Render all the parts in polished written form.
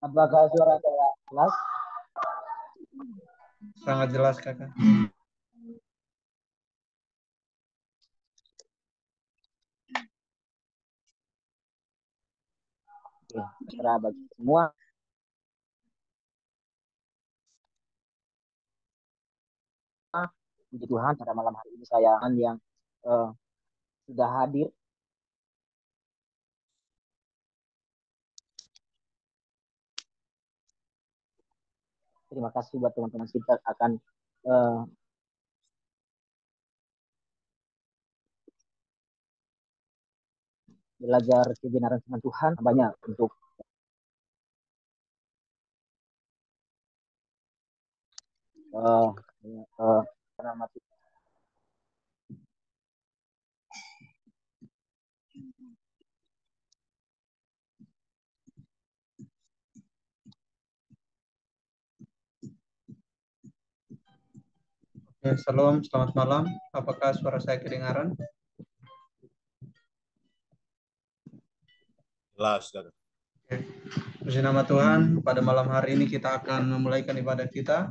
Apakah suara saya jelas? Sangat jelas, Kakak. Oke, terserah bagi semua. Puji Tuhan pada malam hari ini saya yang eh, sudah hadir. Terima kasih buat teman-teman kita akan eh, belajar kebenaran firman Tuhan banyak untuk uh, uh, nama Shalom, selamat malam. Apakah suara saya kedengaran? Jelas, Saudara. Puji nama Tuhan, pada malam hari ini kita akan memulaikan ibadah kita.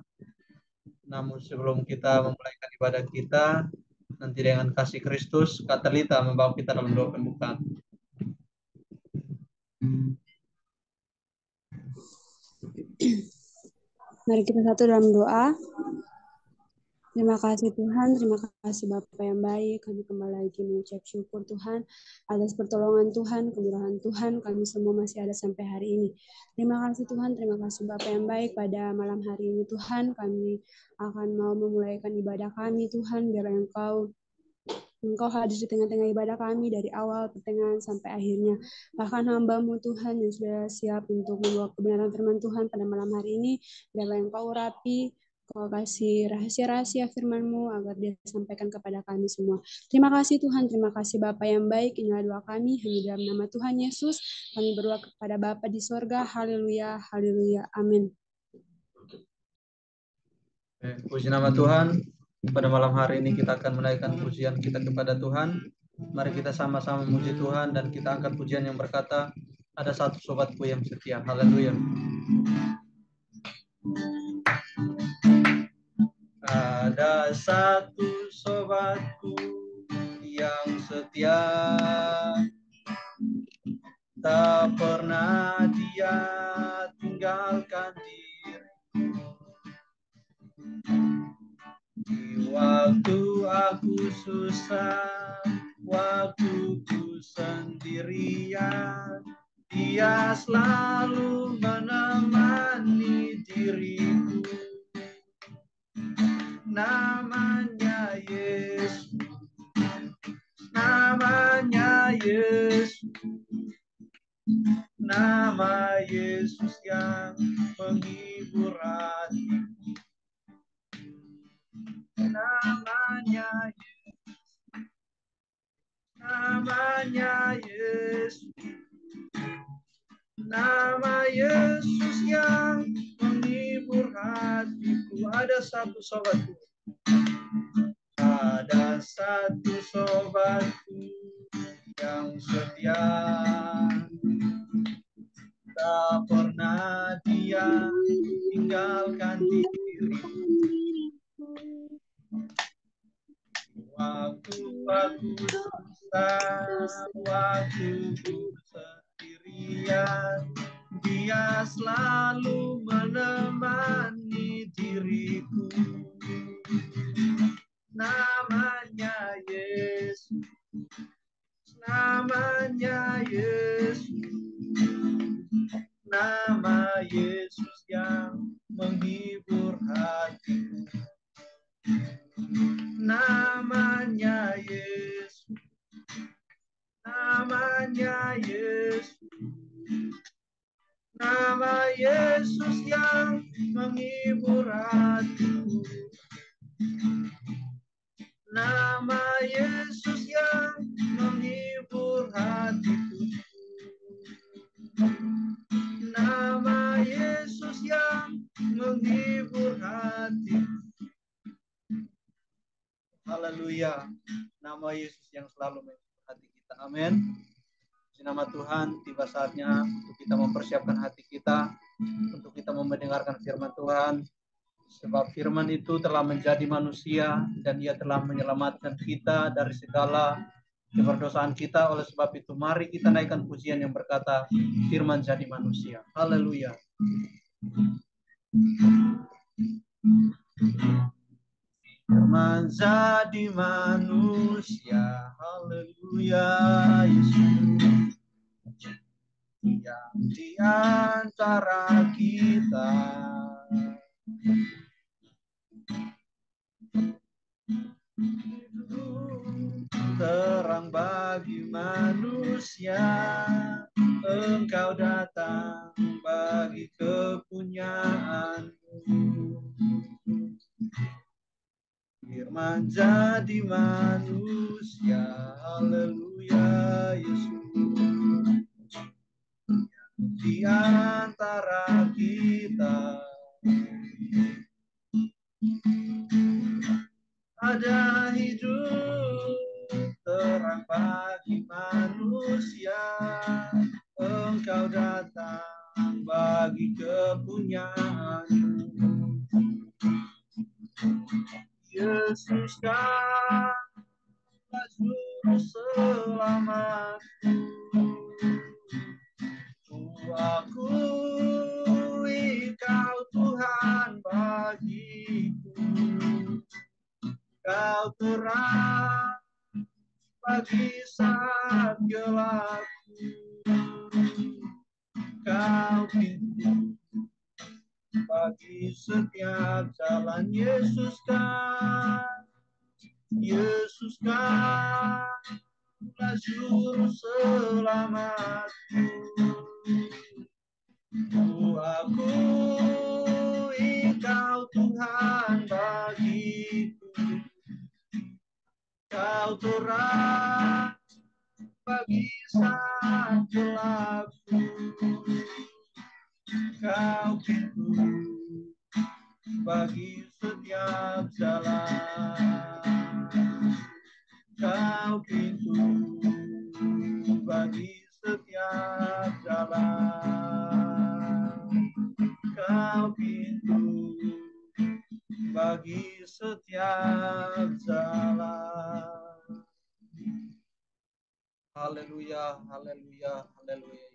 Namun sebelum kita memulaikan ibadah kita, nanti dengan kasih Kristus, Katalita membawa kita dalam doa pembukaan. Mari kita satu dalam doa. Terima kasih Tuhan, terima kasih Bapa yang baik. Kami kembali lagi mengucap syukur Tuhan atas pertolongan Tuhan, kemurahan Tuhan. Kami semua masih ada sampai hari ini. Terima kasih Tuhan, terima kasih Bapa yang baik. Pada malam hari ini Tuhan, kami akan mau memulaikan ibadah kami Tuhan. Biar Engkau hadir di tengah-tengah ibadah kami dari awal, pertengahan, sampai akhirnya. Bahkan hamba-Mu Tuhan yang sudah siap untuk membawa kebenaran firman Tuhan pada malam hari ini, biarlah Engkau urapi, Kau kasih rahasia-rahasia firman-Mu agar dia disampaikan kepada kami semua. Terima kasih Tuhan, terima kasih Bapa yang baik. Inilah doa kami, hanya dalam nama Tuhan Yesus. Kami berdoa kepada Bapa di sorga. Haleluya, haleluya, amin. Puji nama Tuhan. Pada malam hari ini kita akan menaikkan pujian kita kepada Tuhan. Mari kita sama-sama memuji Tuhan dan kita angkat pujian yang berkata, ada satu sobatku yang setia. Haleluya. Ada satu sobatku yang setia, tak pernah dia tinggalkan diriku. Di waktu aku susah, waktu ku sendirian, dia selalu menemani diriku. Namanya Yesus, namanya Yesus, nama Yesus yang menghibur hatiku. Namanya Yesus, namanya Yesus, nama Yesus yang menghibur hatiku. Ada satu sobatku, ada satu sobatku yang setia, tak pernah dia tinggalkan diriku. Waktu aku susah, waktu ku sendirian, dia selalu menemani diriku. Namanya Yesus, namanya Yesus, nama Yesus yang menghibur hatiku. Namanya Yesus, namanya Yesus, nama Yesus yang menghibur hatiku. Nama Yesus yang menghibur hatiku. Nama Yesus yang menghibur hatiku. Haleluya. Nama Yesus yang selalu menghibur hati kita. Amin. Di nama Tuhan, tiba saatnya untuk kita mempersiapkan hati kita untuk kita mendengarkan firman Tuhan. Sebab firman itu telah menjadi manusia dan ia telah menyelamatkan kita dari segala keberdosaan kita. Oleh sebab itu mari kita naikkan pujian yang berkata firman jadi manusia. Haleluya. Firman jadi manusia. Haleluya. Yesus yang di antara kita. Terang bagi manusia, Engkau datang bagi kepunyaanmu. Firman jadi manusia, haleluya Yesus. Di antara kita ada hidup terang bagi manusia, Engkau datang bagi kepunyaanmu. Yesus kan juru selamatku. Akui Kau Tuhan bagiku, Kau terang bagi saat gelapku, Kau pintu bagi setiap jalan. Yesus kan juru selamatku. Akui Kau Tuhan bagiku, Kau terang bagi saat gelapku, Kau pintu bagi setiap jalan, Kau pintu bagi setiap jalan, Kau pintu bagi setiap jalan. Haleluya, haleluya, haleluya.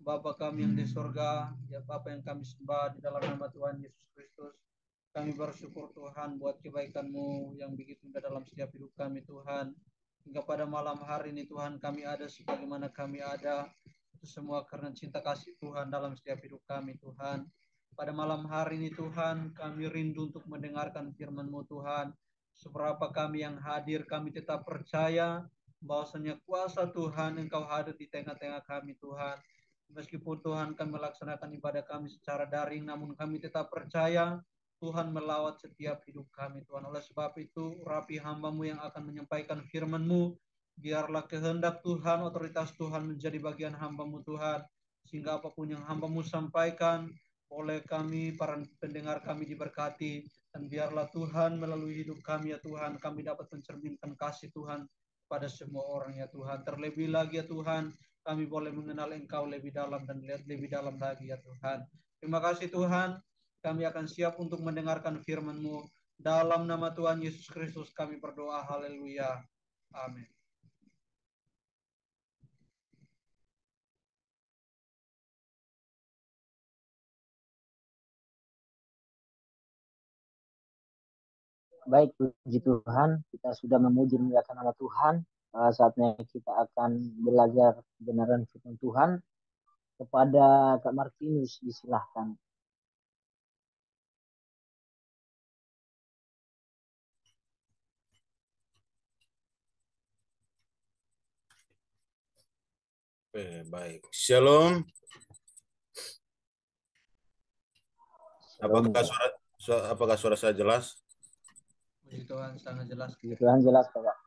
Bapa kami yang di surga, ya Bapa yang kami sembah di dalam nama Tuhan Yesus Kristus. Kami bersyukur Tuhan buat kebaikan-Mu yang begitu indah dalam setiap hidup kami Tuhan. Hingga pada malam hari ini Tuhan kami ada sebagaimana kami ada. Itu semua karena cinta kasih Tuhan dalam setiap hidup kami Tuhan. Pada malam hari ini Tuhan kami rindu untuk mendengarkan firman-Mu Tuhan. Seberapa kami yang hadir kami tetap percaya bahwasanya kuasa Tuhan Engkau hadir di tengah-tengah kami Tuhan. Meskipun Tuhan kami melaksanakan ibadah kami secara daring, namun kami tetap percaya Tuhan melawat setiap hidup kami Tuhan. Oleh sebab itu, rapi hamba-Mu yang akan menyampaikan firman-Mu, biarlah kehendak Tuhan, otoritas Tuhan menjadi bagian hamba-Mu Tuhan. Sehingga apapun yang hamba-Mu sampaikan, oleh kami, para pendengar kami diberkati. Dan biarlah Tuhan melalui hidup kami ya Tuhan, kami dapat mencerminkan kasih Tuhan pada semua orang ya Tuhan. Terlebih lagi ya Tuhan, kami boleh mengenal Engkau lebih dalam dan lebih dalam lagi ya Tuhan. Terima kasih Tuhan, kami akan siap untuk mendengarkan firman-Mu. Dalam nama Tuhan Yesus Kristus kami berdoa, haleluya. Amin. Baik, puji Tuhan, kita sudah memuji memuliakan nama Tuhan. Saatnya kita akan belajar kebenaran firman Tuhan. Kepada Kak Martinus, disilahkan. Baik. Shalom. Apakah suara saya jelas? Puji Tuhan, sangat jelas. Puji Tuhan, jelas Pak.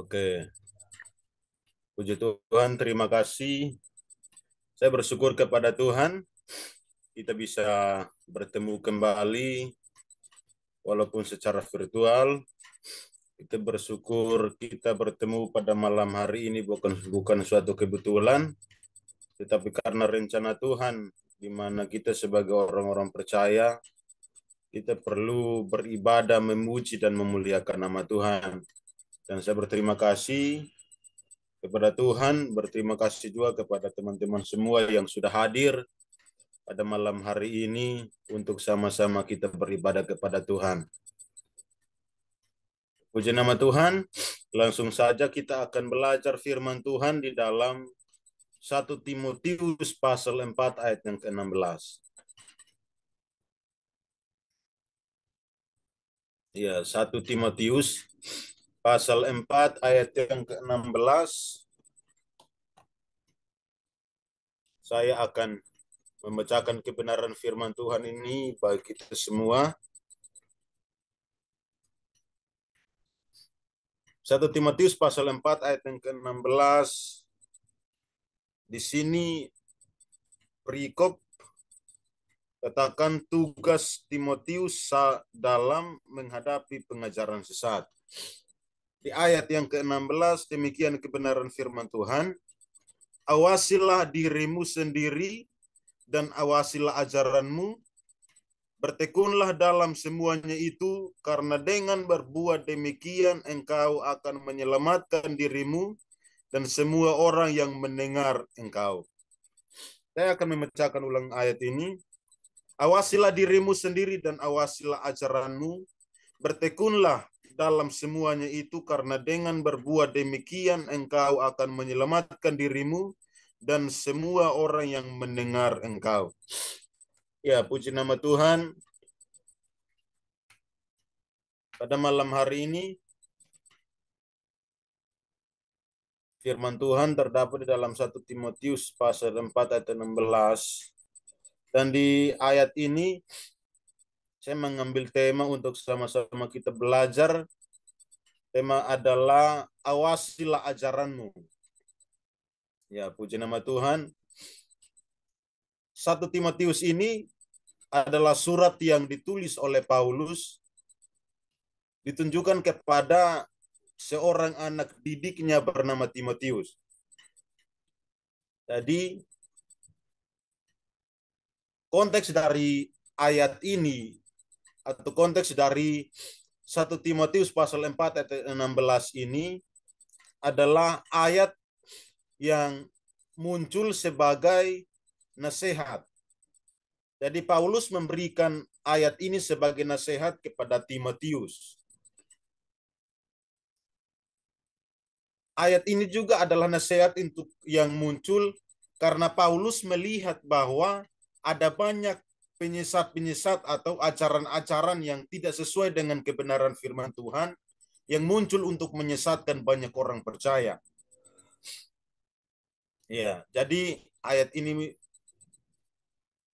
Oke. Puji Tuhan, terima kasih. Saya bersyukur kepada Tuhan, kita bisa bertemu kembali, walaupun secara virtual. Kita bersyukur kita bertemu pada malam hari ini bukan suatu kebetulan, tetapi karena rencana Tuhan di mana kita sebagai orang-orang percaya, kita perlu beribadah, memuji dan memuliakan nama Tuhan. Dan saya berterima kasih kepada Tuhan, berterima kasih juga kepada teman-teman semua yang sudah hadir pada malam hari ini untuk sama-sama kita beribadah kepada Tuhan. Puji nama Tuhan, langsung saja kita akan belajar firman Tuhan di dalam 1 Timotius pasal 4 ayat yang ke-16. Ya, 1 Timotius pasal 4 ayat yang ke-16. Saya akan membacakan kebenaran firman Tuhan ini bagi kita semua. 1 Timotius pasal 4 ayat yang ke-16. Di sini perikop katakan tugas Timotius dalam menghadapi pengajaran sesat. Di ayat yang ke-16 demikian kebenaran firman Tuhan. Awasilah dirimu sendiri dan awasilah ajaranmu. Bertekunlah dalam semuanya itu, karena dengan berbuat demikian engkau akan menyelamatkan dirimu dan semua orang yang mendengar engkau. Saya akan memecahkan ulang ayat ini. Awasilah dirimu sendiri dan awasilah ajaranmu. Bertekunlah dalam semuanya itu, karena dengan berbuat demikian engkau akan menyelamatkan dirimu dan semua orang yang mendengar engkau. Ya, puji nama Tuhan. Pada malam hari ini, firman Tuhan terdapat di dalam 1 Timotius pasal 4 ayat 16. Dan di ayat ini, saya mengambil tema untuk sama-sama kita belajar. Tema adalah awasilah ajaranmu. Ya, puji nama Tuhan. 1 Timotius ini adalah surat yang ditulis oleh Paulus, ditunjukkan kepada seorang anak didiknya bernama Timotius. Jadi, konteks dari ayat ini, atau konteks dari 1 Timotius pasal 4 ayat 16 ini adalah ayat yang muncul sebagai nasihat. Jadi Paulus memberikan ayat ini sebagai nasihat kepada Timotius. Ayat ini juga adalah nasihat untuk yang muncul karena Paulus melihat bahwa ada banyak penyesat-penyesat atau ajaran-ajaran yang tidak sesuai dengan kebenaran firman Tuhan yang muncul untuk menyesatkan banyak orang percaya. Ya, jadi ayat ini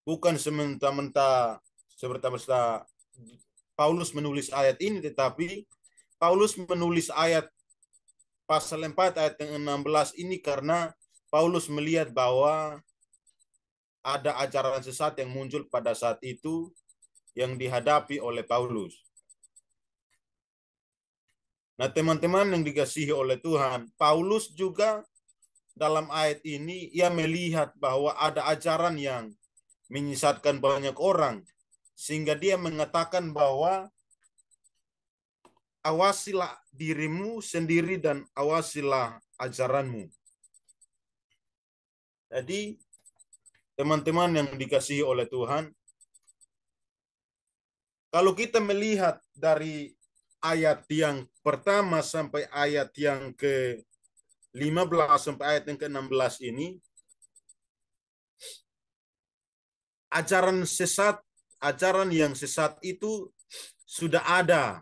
bukan semata-mata Paulus menulis ayat ini, tetapi Paulus menulis ayat pasal 4 ayat yang 16 ini karena Paulus melihat bahwa ada ajaran sesat yang muncul pada saat itu yang dihadapi oleh Paulus. Nah, teman-teman yang dikasihi oleh Tuhan, Paulus juga dalam ayat ini ia melihat bahwa ada ajaran yang menyesatkan banyak orang, sehingga dia mengatakan bahwa awasilah dirimu sendiri dan awasilah ajaranmu. Jadi, teman-teman yang dikasihi oleh Tuhan, kalau kita melihat dari ayat yang pertama sampai ayat yang ke-15 sampai ayat yang ke-16 ini, ajaran yang sesat itu sudah ada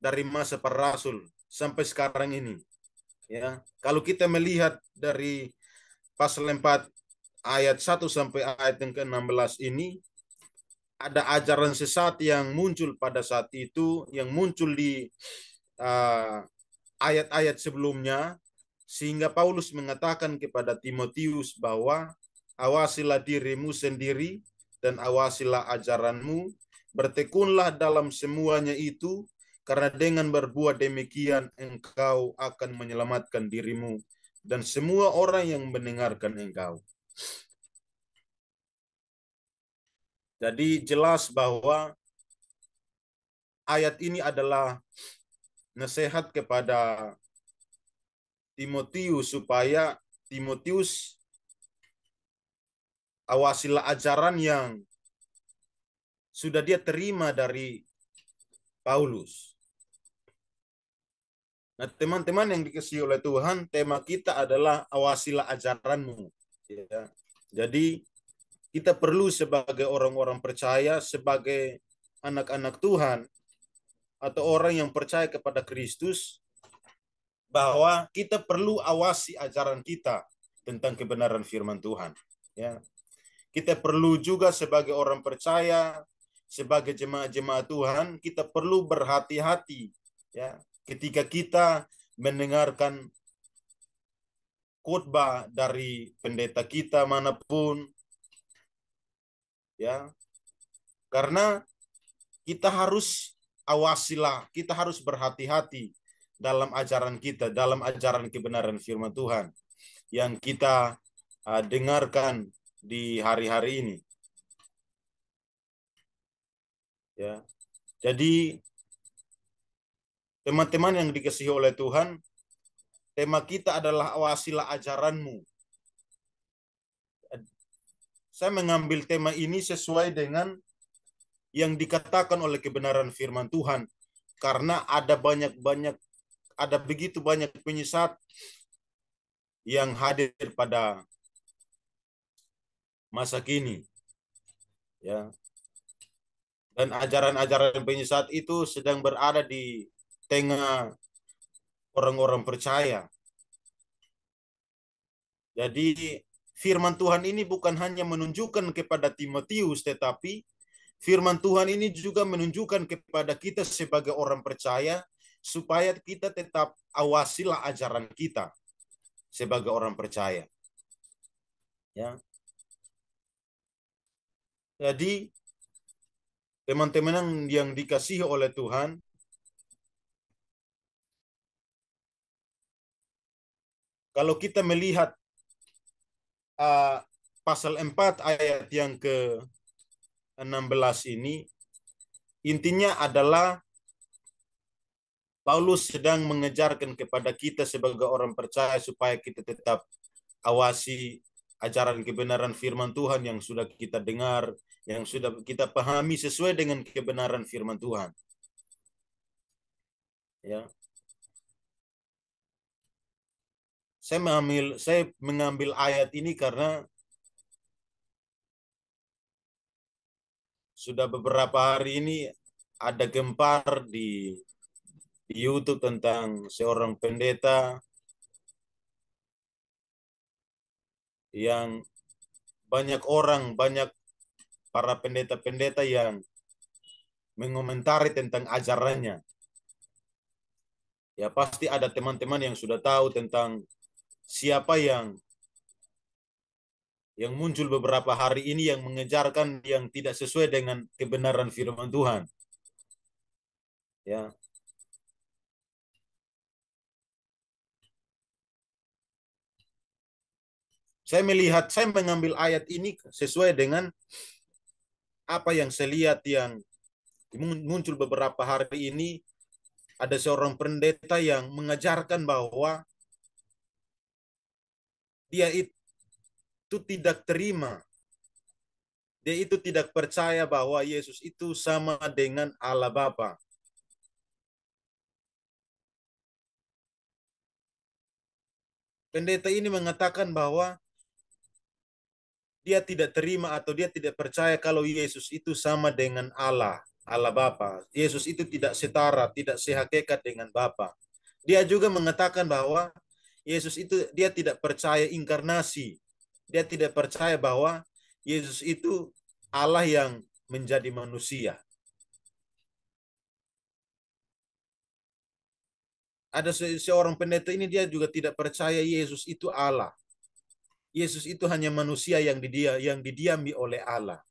dari masa para rasul sampai sekarang ini. Ya, kalau kita melihat dari pasal 4 ayat 1 sampai ayat yang ke-16 ini, ada ajaran sesat yang muncul pada saat itu, yang muncul di ayat-ayat sebelumnya, sehingga Paulus mengatakan kepada Timotius bahwa awasilah dirimu sendiri dan awasilah ajaranmu, bertekunlah dalam semuanya itu, karena dengan berbuat demikian engkau akan menyelamatkan dirimu dan semua orang yang mendengarkan engkau. Jadi jelas bahwa ayat ini adalah nasihat kepada Timotius supaya Timotius awasilah ajaran yang sudah dia terima dari Paulus. Nah, teman-teman yang dikasihi oleh Tuhan, tema kita adalah awasilah ajaranmu. Ya. Jadi kita perlu sebagai orang-orang percaya, sebagai anak-anak Tuhan, atau orang yang percaya kepada Kristus, bahwa kita perlu awasi ajaran kita tentang kebenaran firman Tuhan. Ya. Kita perlu juga sebagai orang percaya, sebagai jemaat-jemaat Tuhan, kita perlu berhati-hati ya ketika kita mendengarkan khotbah dari pendeta kita manapun, ya, karena kita harus awasilah, kita harus berhati-hati dalam ajaran kita, dalam ajaran kebenaran firman Tuhan yang kita dengarkan di hari-hari ini. Ya, jadi teman-teman yang dikasihi oleh Tuhan, tema kita adalah awasilah ajaranmu. Saya mengambil tema ini sesuai dengan yang dikatakan oleh kebenaran firman Tuhan, karena ada begitu banyak penyesat yang hadir pada masa kini, ya. Dan ajaran-ajaran penyesat itu sedang berada di tengah orang-orang percaya. Jadi firman Tuhan ini bukan hanya menunjukkan kepada Timotius, tetapi firman Tuhan ini juga menunjukkan kepada kita sebagai orang percaya, supaya kita tetap awasilah ajaran kita sebagai orang percaya. Ya. Jadi teman-teman yang dikasihi oleh Tuhan, kalau kita melihat pasal 4 ayat yang ke-16 ini, intinya adalah Paulus sedang mengejarkan kepada kita sebagai orang percaya supaya kita tetap awasi ajaran kebenaran firman Tuhan yang sudah kita dengar, yang sudah kita pahami sesuai dengan kebenaran firman Tuhan. Ya. Saya mengambil ayat ini karena sudah beberapa hari ini ada gempar di YouTube tentang seorang pendeta yang banyak para pendeta-pendeta yang mengomentari tentang ajarannya. Ya, pasti ada teman-teman yang sudah tahu tentang siapa yang muncul beberapa hari ini yang mengejarkan yang tidak sesuai dengan kebenaran firman Tuhan. Ya. Saya mengambil ayat ini sesuai dengan apa yang saya lihat yang muncul beberapa hari ini. Ada seorang pendeta yang mengajarkan bahwa dia itu tidak terima, dia itu tidak percaya bahwa Yesus itu sama dengan Allah Bapa. Pendeta ini mengatakan bahwa dia tidak terima atau dia tidak percaya kalau Yesus itu sama dengan Allah Bapa. Yesus itu tidak setara, tidak sehakikat dengan Bapa. Dia juga mengatakan bahwa Yesus itu dia tidak percaya inkarnasi. Dia tidak percaya bahwa Yesus itu Allah yang menjadi manusia. Ada seorang pendeta ini dia juga tidak percaya Yesus itu Allah. Yesus itu hanya manusia yang didiami oleh Allah.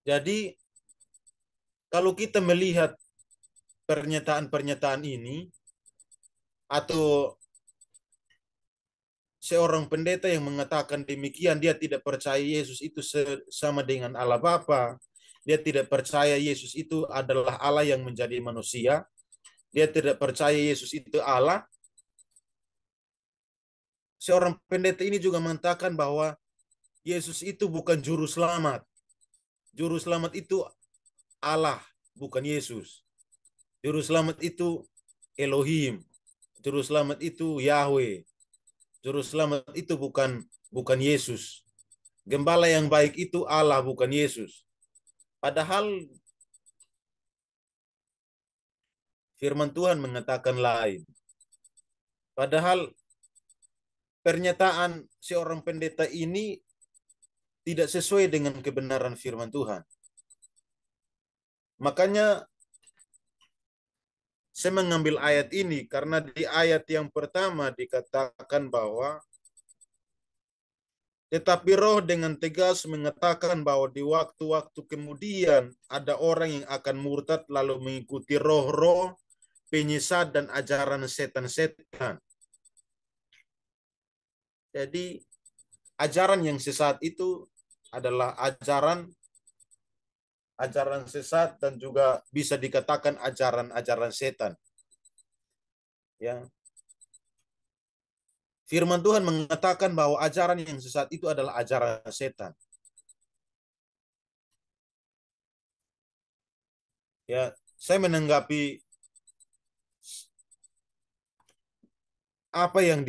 Jadi kalau kita melihat pernyataan-pernyataan ini atau seorang pendeta yang mengatakan demikian, dia tidak percaya Yesus itu sama dengan Allah Bapa. Dia tidak percaya Yesus itu adalah Allah yang menjadi manusia. Dia tidak percaya Yesus itu Allah. Seorang pendeta ini juga mengatakan bahwa Yesus itu bukan juru selamat. Juru selamat itu Allah, bukan Yesus. Juru selamat itu Elohim. Juru selamat itu Yahweh. Juru selamat itu bukan Yesus. Gembala yang baik itu Allah, bukan Yesus. Padahal firman Tuhan mengatakan lain. Padahal pernyataan seorang pendeta ini tidak sesuai dengan kebenaran firman Tuhan. Makanya saya mengambil ayat ini karena di ayat yang pertama dikatakan bahwa tetapi Roh dengan tegas mengatakan bahwa di waktu-waktu kemudian ada orang yang akan murtad lalu mengikuti roh-roh penyesat dan ajaran setan-setan. Jadi ajaran yang sesat itu adalah ajaran sesat dan juga bisa dikatakan ajaran-ajaran setan. Ya. Firman Tuhan mengatakan bahwa ajaran yang sesat itu adalah ajaran setan. Ya, saya menanggapi apa yang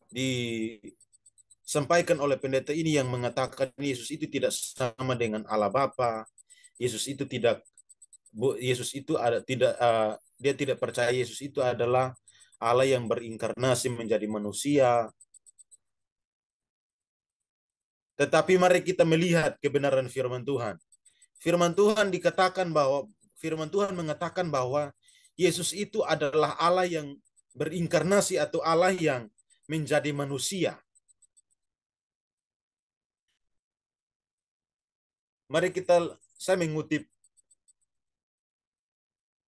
disampaikan oleh pendeta ini yang mengatakan Yesus itu tidak sama dengan Allah Bapa. Yesus itu tidak dia tidak percaya Yesus itu adalah Allah yang berinkarnasi menjadi manusia. Tetapi mari kita melihat kebenaran firman Tuhan. Firman Tuhan mengatakan bahwa Yesus itu adalah Allah yang berinkarnasi atau Allah yang menjadi manusia. Mari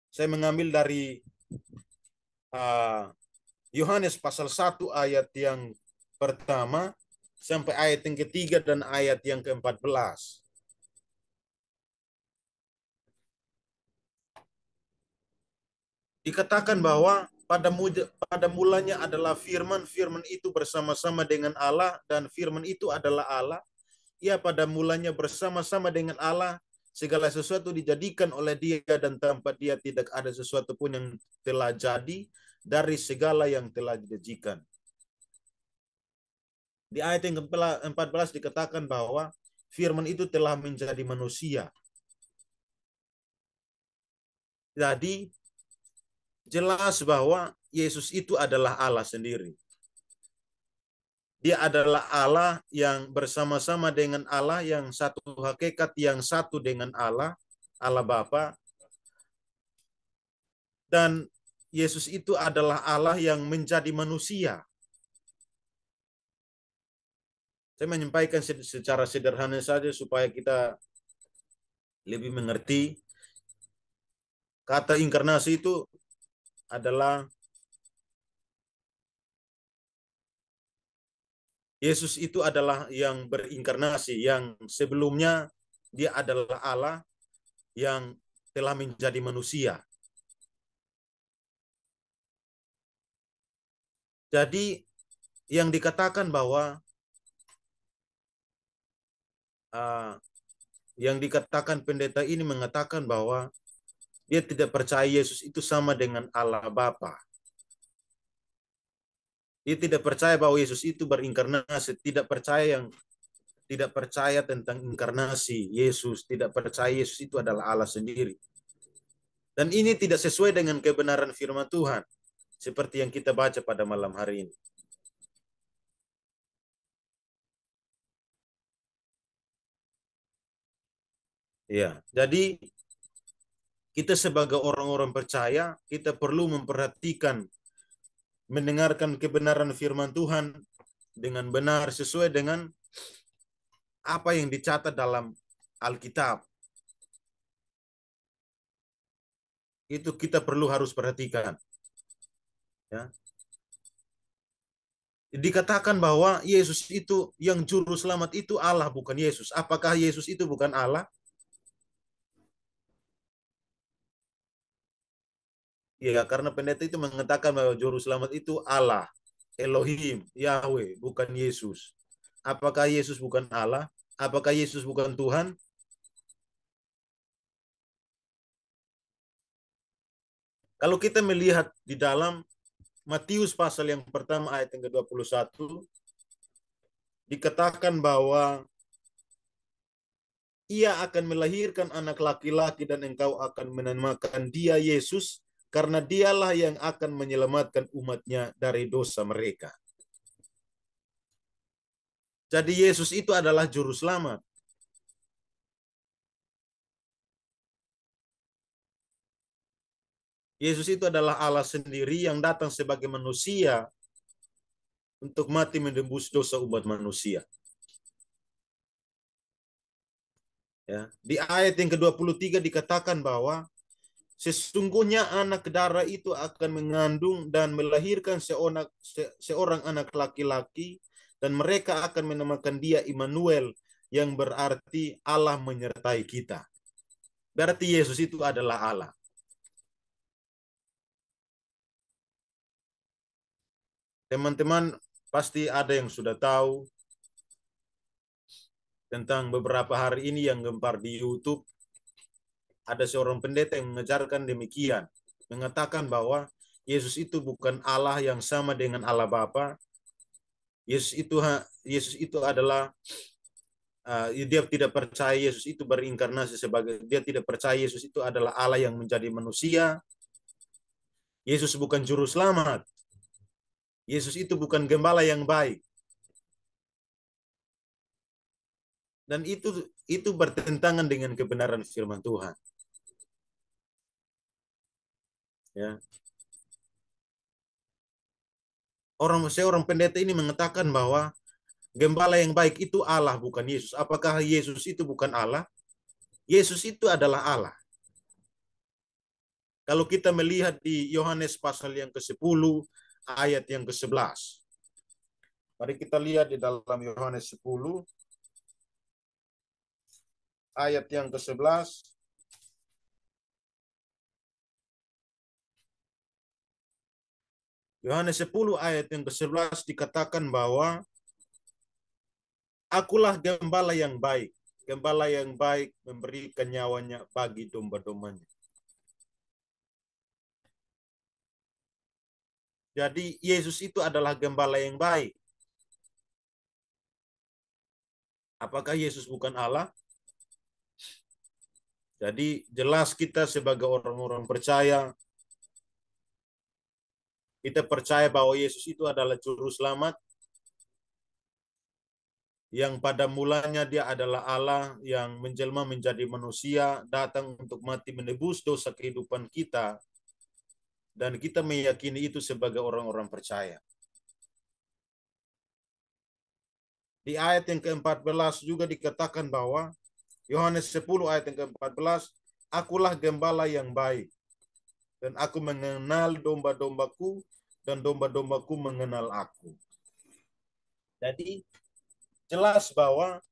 saya mengambil dari Yohanes pasal 1 ayat yang pertama sampai ayat yang ketiga dan ayat yang ke-14. Dikatakan bahwa pada mulanya adalah firman, firman itu bersama-sama dengan Allah, dan firman itu adalah Allah. Ia pada mulanya bersama-sama dengan Allah, segala sesuatu dijadikan oleh dia, dan tanpa dia tidak ada sesuatu pun yang telah jadi dari segala yang telah dijadikan. Di ayat yang ke-14 dikatakan bahwa firman itu telah menjadi manusia. Jadi jelas bahwa Yesus itu adalah Allah sendiri. Dia adalah Allah yang bersama-sama dengan Allah, yang satu hakikat, yang satu dengan Allah, Allah Bapa. Dan Yesus itu adalah Allah yang menjadi manusia. Saya menyampaikan secara sederhana saja supaya kita lebih mengerti. Kata inkarnasi itu adalah Yesus itu adalah yang berinkarnasi, yang sebelumnya dia adalah Allah yang telah menjadi manusia. Jadi yang dikatakan bahwa yang dikatakan pendeta ini mengatakan bahwa dia tidak percaya Yesus itu sama dengan Allah Bapa. Dia tidak percaya bahwa Yesus itu berinkarnasi, tidak percaya tentang inkarnasi Yesus, tidak percaya Yesus itu adalah Allah sendiri. Dan ini tidak sesuai dengan kebenaran firman Tuhan, seperti yang kita baca pada malam hari ini. Ya, jadi kita sebagai orang-orang percaya, kita perlu memperhatikan, mendengarkan kebenaran firman Tuhan dengan benar sesuai dengan apa yang dicatat dalam Alkitab. Itu kita harus perhatikan. Ya. Dikatakan bahwa Yesus itu, yang juru selamat itu Allah, bukan Yesus. Apakah Yesus itu bukan Allah? Ya, karena pendeta itu mengatakan bahwa juru selamat itu Allah, Elohim, Yahweh, bukan Yesus. Apakah Yesus bukan Allah? Apakah Yesus bukan Tuhan? Kalau kita melihat di dalam Matius pasal yang pertama ayat yang ke-21, dikatakan bahwa ia akan melahirkan anak laki-laki dan engkau akan menamakan dia Yesus, karena dialah yang akan menyelamatkan umatnya dari dosa mereka. Jadi Yesus itu adalah juru selamat. Yesus itu adalah Allah sendiri yang datang sebagai manusia untuk mati menebus dosa umat manusia. Ya, di ayat yang ke-23 dikatakan bahwa sesungguhnya anak darah itu akan mengandung dan melahirkan seorang anak laki-laki, dan mereka akan menamakan dia Immanuel, yang berarti Allah menyertai kita. Berarti Yesus itu adalah Allah. Teman-teman pasti ada yang sudah tahu tentang beberapa hari ini yang gempar di YouTube. Ada seorang pendeta yang mengajarkan demikian, mengatakan bahwa Yesus itu bukan Allah yang sama dengan Allah Bapa. Yesus itu adalah dia tidak percaya Yesus itu berinkarnasi dia tidak percaya Yesus itu adalah Allah yang menjadi manusia. Yesus bukan juru selamat. Yesus itu bukan gembala yang baik. Dan itu bertentangan dengan kebenaran firman Tuhan. Ya. Seorang pendeta ini mengatakan bahwa gembala yang baik itu Allah, bukan Yesus. Apakah Yesus itu bukan Allah? Yesus itu adalah Allah. Kalau kita melihat di Yohanes pasal yang ke-10 ayat yang ke-11. Mari kita lihat di dalam Yohanes 10 ayat yang ke-11. Yohanes 10 ayat yang ke-11 dikatakan bahwa akulah gembala yang baik. Gembala yang baik memberikan nyawanya bagi domba-dombanya. Jadi Yesus itu adalah gembala yang baik. Apakah Yesus bukan Allah? Jadi jelas kita sebagai orang-orang percaya, kita percaya bahwa Yesus itu adalah juru selamat, yang pada mulanya dia adalah Allah yang menjelma menjadi manusia, datang untuk mati menebus dosa kehidupan kita, dan kita meyakini itu sebagai orang-orang percaya. Di ayat yang ke-14 juga dikatakan bahwa Yohanes 10 ayat yang ke-14, akulah gembala yang baik, dan aku mengenal domba-dombaku, dan domba-dombaku mengenal aku. Jadi jelas bahwa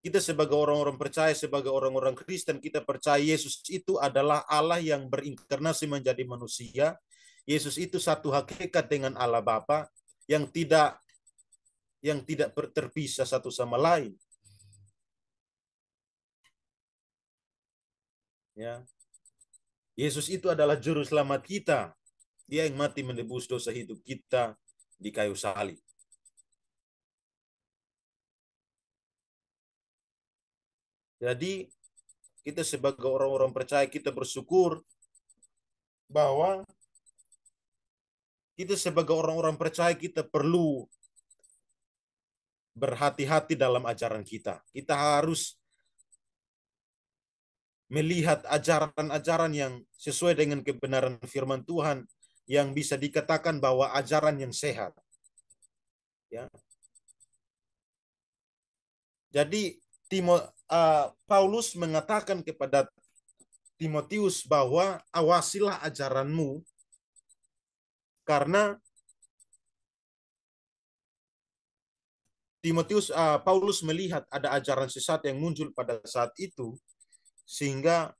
kita sebagai orang-orang percaya, sebagai orang-orang Kristen, kita percaya Yesus itu adalah Allah yang berinkarnasi menjadi manusia. Yesus itu satu hakikat dengan Allah Bapa yang tidak terpisah satu sama lain. Ya. Yesus itu adalah juru selamat kita. Dia yang mati menebus dosa hidup kita di kayu salib. Jadi kita sebagai orang-orang percaya, kita bersyukur bahwa kita sebagai orang-orang percaya kita perlu berhati-hati dalam ajaran kita. Kita harus melihat ajaran-ajaran yang sesuai dengan kebenaran firman Tuhan, yang bisa dikatakan bahwa ajaran yang sehat. Ya. Jadi Paulus mengatakan kepada Timotius bahwa awasilah ajaranmu, karena Paulus melihat ada ajaran sesat yang muncul pada saat itu, sehingga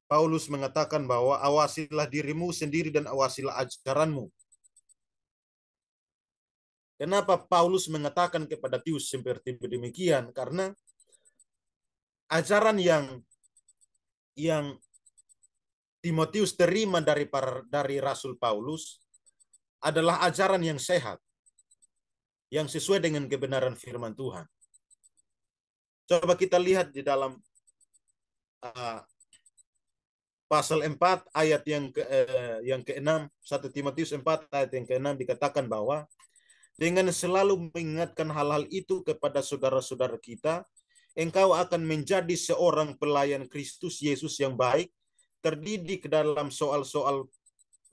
Paulus mengatakan bahwa awasilah dirimu sendiri dan awasilah ajaranmu. Kenapa Paulus mengatakan kepada Timotius seperti demikian? Karena ajaran yang Timotius terima dari Rasul Paulus adalah ajaran yang sehat, yang sesuai dengan kebenaran firman Tuhan. Coba kita lihat di dalam pasal 4 ayat yang ke-6, 1 Timotius 4 ayat yang ke-6 dikatakan bahwa dengan selalu mengingatkan hal-hal itu kepada saudara-saudara kita, engkau akan menjadi seorang pelayan Kristus Yesus yang baik, terdidik dalam soal-soal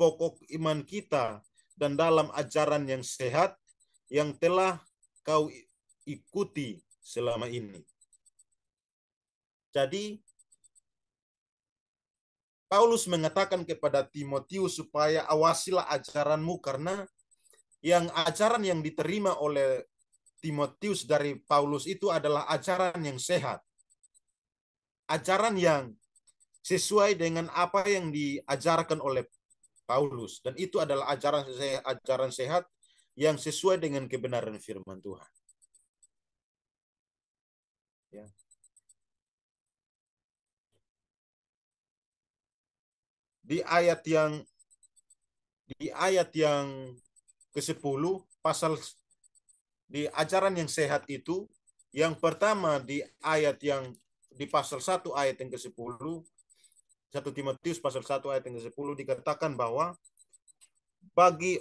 pokok iman kita dan dalam ajaran yang sehat yang telah kau ikuti selama ini. Jadi Paulus mengatakan kepada Timotius supaya awasilah ajaranmu, karena ajaran yang diterima oleh Timotius dari Paulus itu adalah ajaran yang sehat. Ajaran yang sesuai dengan apa yang diajarkan oleh Paulus. Dan itu adalah ajaran sehat yang sesuai dengan kebenaran firman Tuhan. Ya. Di ayat yang ke-10 di ajaran yang sehat itu, yang pertama di pasal 1 ayat yang ke-10, 1 Timotius pasal 1 ayat yang ke-10 dikatakan bahwa bagi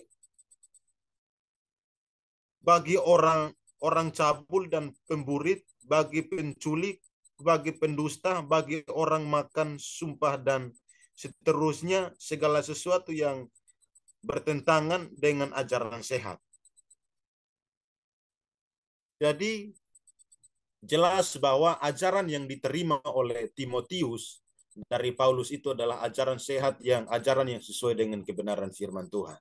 orang cabul dan pemburit, bagi penculik, bagi pendusta, bagi orang makan sumpah dan seterusnya, segala sesuatu yang bertentangan dengan ajaran sehat. Jadi jelas bahwa ajaran yang diterima oleh Timotius dari Paulus itu adalah ajaran sehat, ajaran yang sesuai dengan kebenaran firman Tuhan.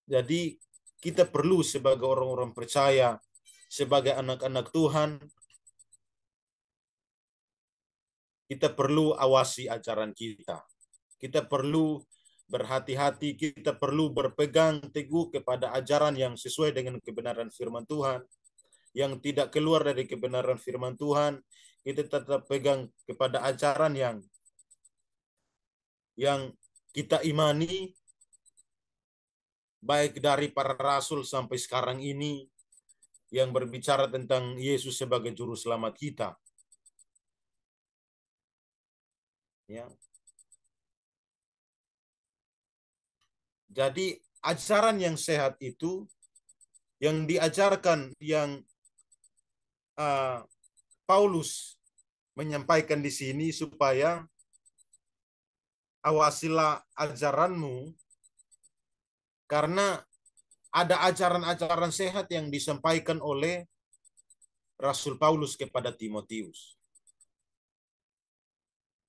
Jadi kita perlu sebagai orang-orang percaya, sebagai anak-anak Tuhan, kita perlu awasi ajaran kita. Kita perlu berhati-hati, kita perlu berpegang teguh kepada ajaran yang sesuai dengan kebenaran firman Tuhan. Yang tidak keluar dari kebenaran firman Tuhan, kita tetap pegang kepada ajaran yang kita imani, baik dari para rasul sampai sekarang ini, yang berbicara tentang Yesus sebagai juru selamat kita. Ya. Jadi ajaran yang sehat itu yang diajarkan, yang Paulus menyampaikan di sini, supaya awasilah ajaranmu, karena ada ajaran-ajaran sehat yang disampaikan oleh Rasul Paulus kepada Timotius.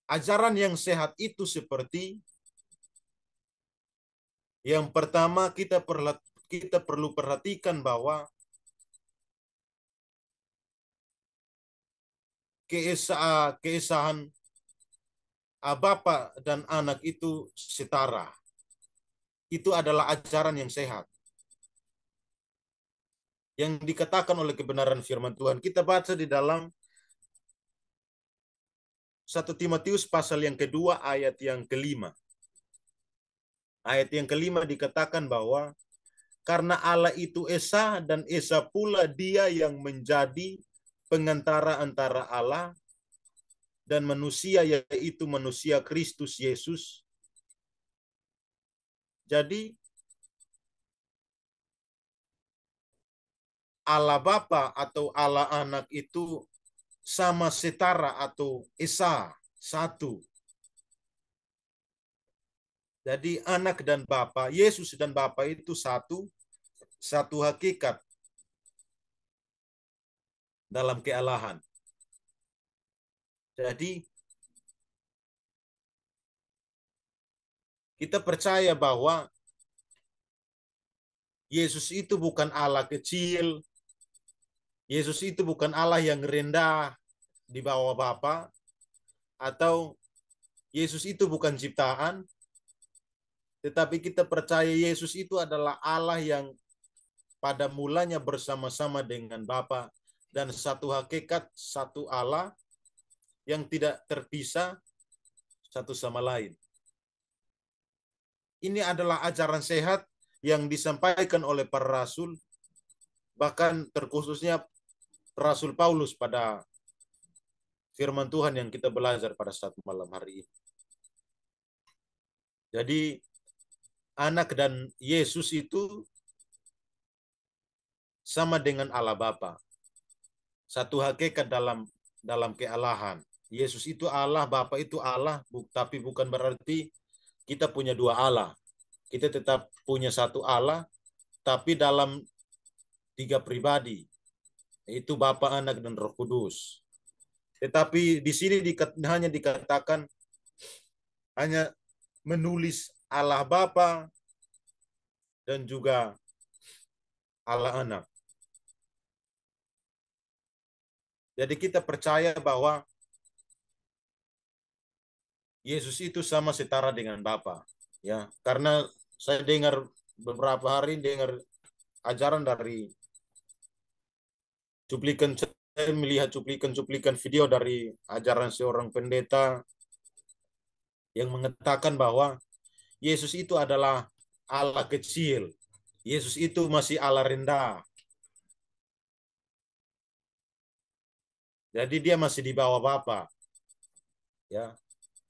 Ajaran yang sehat itu seperti yang pertama, kita perlu perhatikan bahwa keesahan Bapa dan anak itu setara. Itu adalah ajaran yang sehat, yang dikatakan oleh kebenaran firman Tuhan. Kita baca di dalam 1 Timotius pasal yang kedua ayat yang ke-5. Ayat yang ke-5 dikatakan bahwa karena Allah itu esa, dan esa pula dia yang menjadi pengantara antara Allah dan manusia, yaitu manusia Kristus Yesus. Jadi Allah Bapa atau Allah Anak itu sama, setara atau esa, satu. Jadi anak dan Bapa, Yesus dan Bapa itu satu hakikat dalam kealahan. Jadi kita percaya bahwa Yesus itu bukan Allah kecil. Yesus itu bukan Allah yang rendah di bawah Bapa, atau Yesus itu bukan ciptaan, tetapi kita percaya Yesus itu adalah Allah yang pada mulanya bersama-sama dengan Bapa dan satu hakikat, satu Allah yang tidak terpisah satu sama lain. Ini adalah ajaran sehat yang disampaikan oleh para rasul, bahkan terkhususnya Rasul Paulus pada firman Tuhan yang kita belajar pada saat malam hari ini. Jadi anak dan Yesus itu sama dengan Allah Bapa. Satu hakikat dalam kealahan. Yesus itu Allah, Bapa itu Allah, tapi bukan berarti kita punya dua Allah. Kita tetap punya satu Allah, tapi dalam tiga pribadi, yaitu Bapa, Anak, dan Roh Kudus. Tetapi di sini hanya dikatakan, hanya menulis Allah Bapa dan juga Allah Anak. Jadi kita percaya bahwa Yesus itu sama setara dengan Bapa, ya. Karena saya dengar beberapa hari ajaran dari saya melihat cuplikan video dari ajaran seorang pendeta yang mengatakan bahwa Yesus itu adalah Allah kecil. Yesus itu masih Allah rendah. Jadi dia masih di bawah Bapa. Ya.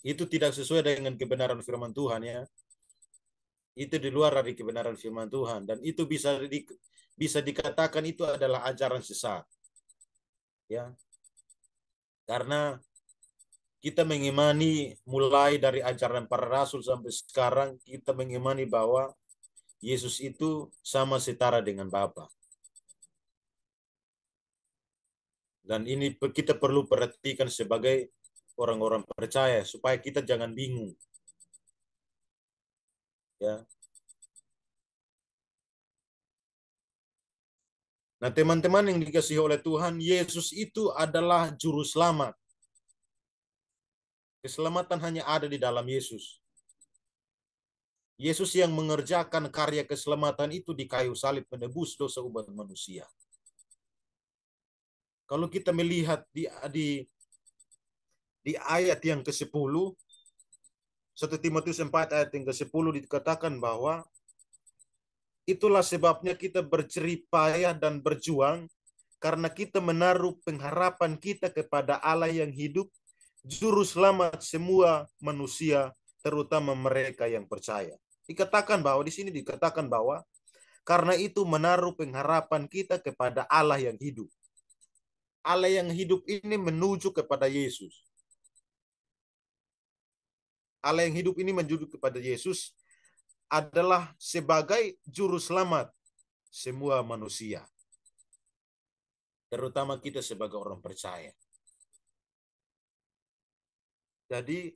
Itu tidak sesuai dengan kebenaran firman Tuhan, ya. Itu di luar dari kebenaran firman Tuhan, dan itu bisa dikatakan itu adalah ajaran sesat. Ya. Karena kita mengimani mulai dari ajaran para rasul sampai sekarang, kita mengimani bahwa Yesus itu sama setara dengan Bapa. Dan ini kita perlu perhatikan sebagai orang-orang percaya supaya kita jangan bingung. Ya. Nah, teman-teman yang dikasihi oleh Tuhan, Yesus itu adalah juru selamat. Keselamatan hanya ada di dalam Yesus. Yesus yang mengerjakan karya keselamatan itu di kayu salib menebus dosa umat manusia. Kalau kita melihat di ayat yang ke-10, 1 Timotius 4 ayat yang ke-10 dikatakan bahwa itulah sebabnya kita berjerih payah dan berjuang karena kita menaruh pengharapan kita kepada Allah yang hidup, juru selamat semua manusia, terutama mereka yang percaya. Dikatakan bahwa di sini dikatakan bahwa karena itu menaruh pengharapan kita kepada Allah yang hidup. Allah yang hidup ini menuju kepada Yesus. Allah yang hidup ini menuju kepada Yesus adalah sebagai juru selamat semua manusia, terutama kita sebagai orang percaya. Jadi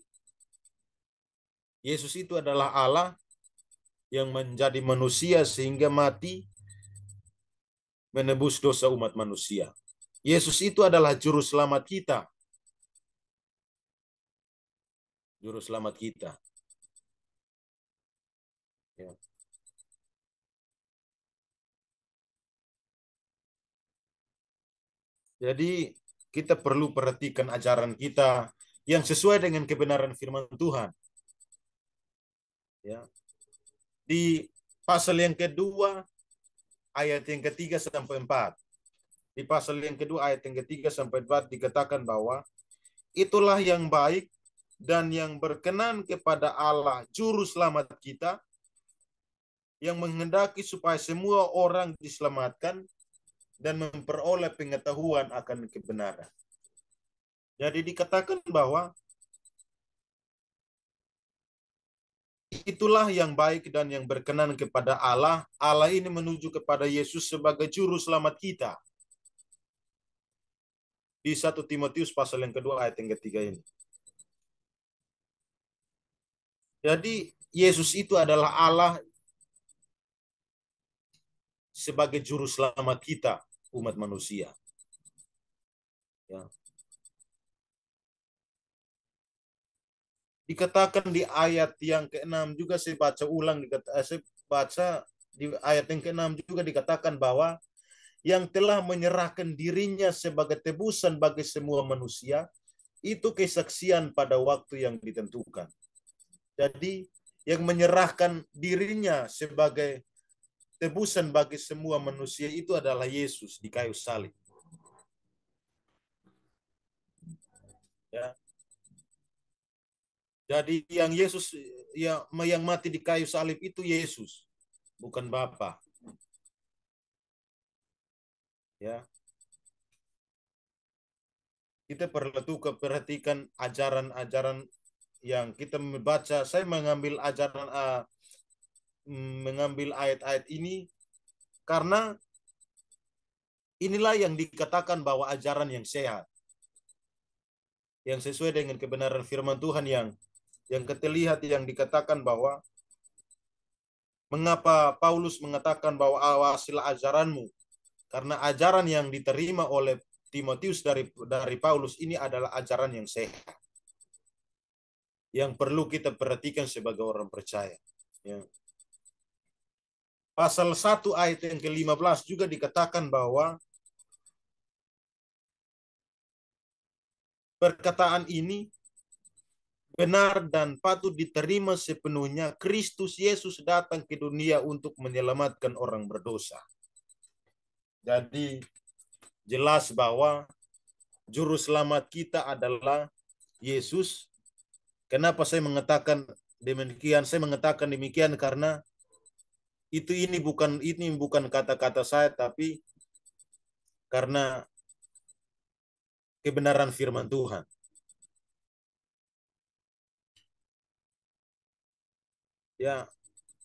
Yesus itu adalah Allah yang menjadi manusia sehingga mati menebus dosa umat manusia. Yesus itu adalah juru selamat kita. Juru selamat kita. Ya. Jadi kita perlu perhatikan ajaran kita yang sesuai dengan kebenaran firman Tuhan. Ya. Di pasal yang kedua, ayat yang ketiga sampai 4. Di pasal yang kedua, ayat yang ketiga sampai 4 dikatakan bahwa itulah yang baik dan yang berkenan kepada Allah, juru selamat kita, yang menghendaki supaya semua orang diselamatkan dan memperoleh pengetahuan akan kebenaran. Jadi dikatakan bahwa itulah yang baik dan yang berkenan kepada Allah. Allah ini menuju kepada Yesus sebagai juru selamat kita. Di 1 Timotius pasal yang kedua ayat yang ketiga ini. Jadi Yesus itu adalah Allah sebagai juru selamat kita, umat manusia. Ya. Dikatakan di ayat yang ke-6 juga, saya baca ulang, saya baca di ayat yang ke-6 juga dikatakan bahwa yang telah menyerahkan dirinya sebagai tebusan bagi semua manusia, itu kesaksian pada waktu yang ditentukan. Jadi yang menyerahkan dirinya sebagai tebusan bagi semua manusia itu adalah Yesus di kayu salib. Ya. Jadi yang Yesus yang mati di kayu salib itu Yesus, bukan Bapa. Ya. Kita perlu perhatikan ajaran-ajaran yang kita membaca. Saya mengambil mengambil ayat-ayat ini karena inilah yang dikatakan bahwa ajaran yang sehat, yang sesuai dengan kebenaran firman Tuhan yang terlihat, yang dikatakan bahwa mengapa Paulus mengatakan bahwa awasilah ajaranmu, karena ajaran yang diterima oleh Timotius dari Paulus ini adalah ajaran yang sehat, yang perlu kita perhatikan sebagai orang percaya. Ya. Pasal 1 ayat yang ke-15 juga dikatakan bahwa perkataan ini benar dan patut diterima sepenuhnya. Kristus Yesus datang ke dunia untuk menyelamatkan orang berdosa. Jadi jelas bahwa juru selamat kita adalah Yesus. Kenapa saya mengatakan demikian? Saya mengatakan demikian karena ini bukan kata-kata saya, tapi karena kebenaran firman Tuhan. Ya,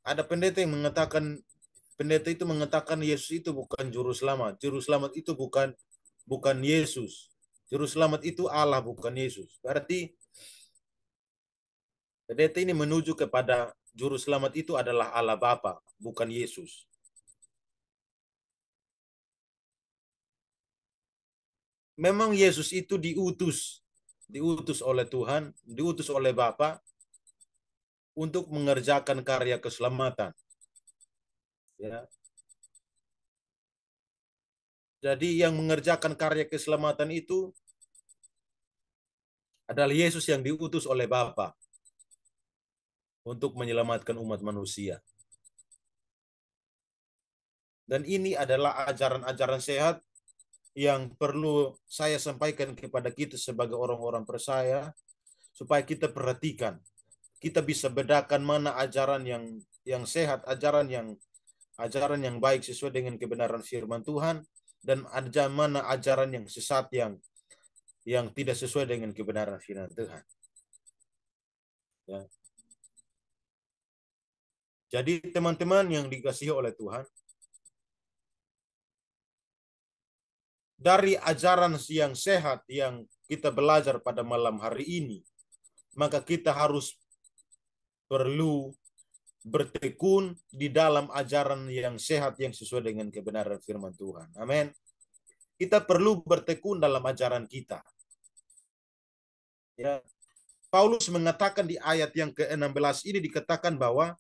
ada pendeta yang mengatakan, pendeta itu mengatakan Yesus itu bukan juru selamat. Juru selamat itu bukan Yesus. Juru selamat itu Allah, bukan Yesus. Berarti pendeta ini menuju kepada juru selamat itu adalah Allah Bapa, bukan Yesus. Memang Yesus itu diutus oleh Tuhan, diutus oleh Bapa untuk mengerjakan karya keselamatan. Ya. Jadi yang mengerjakan karya keselamatan itu adalah Yesus yang diutus oleh Bapa untuk menyelamatkan umat manusia. Dan ini adalah ajaran-ajaran sehat yang perlu saya sampaikan kepada kita sebagai orang-orang percaya, supaya kita perhatikan. Kita bisa bedakan mana ajaran yang sehat, ajaran yang baik sesuai dengan kebenaran firman Tuhan, dan mana ajaran yang sesat yang tidak sesuai dengan kebenaran firman Tuhan. Ya. Jadi teman-teman yang dikasihi oleh Tuhan, dari ajaran yang sehat yang kita belajar pada malam hari ini, maka kita harus perlu bertekun di dalam ajaran yang sehat yang sesuai dengan kebenaran firman Tuhan. Amin. Kita perlu bertekun dalam ajaran kita. Ya. Paulus mengatakan di ayat yang ke-16 ini dikatakan bahwa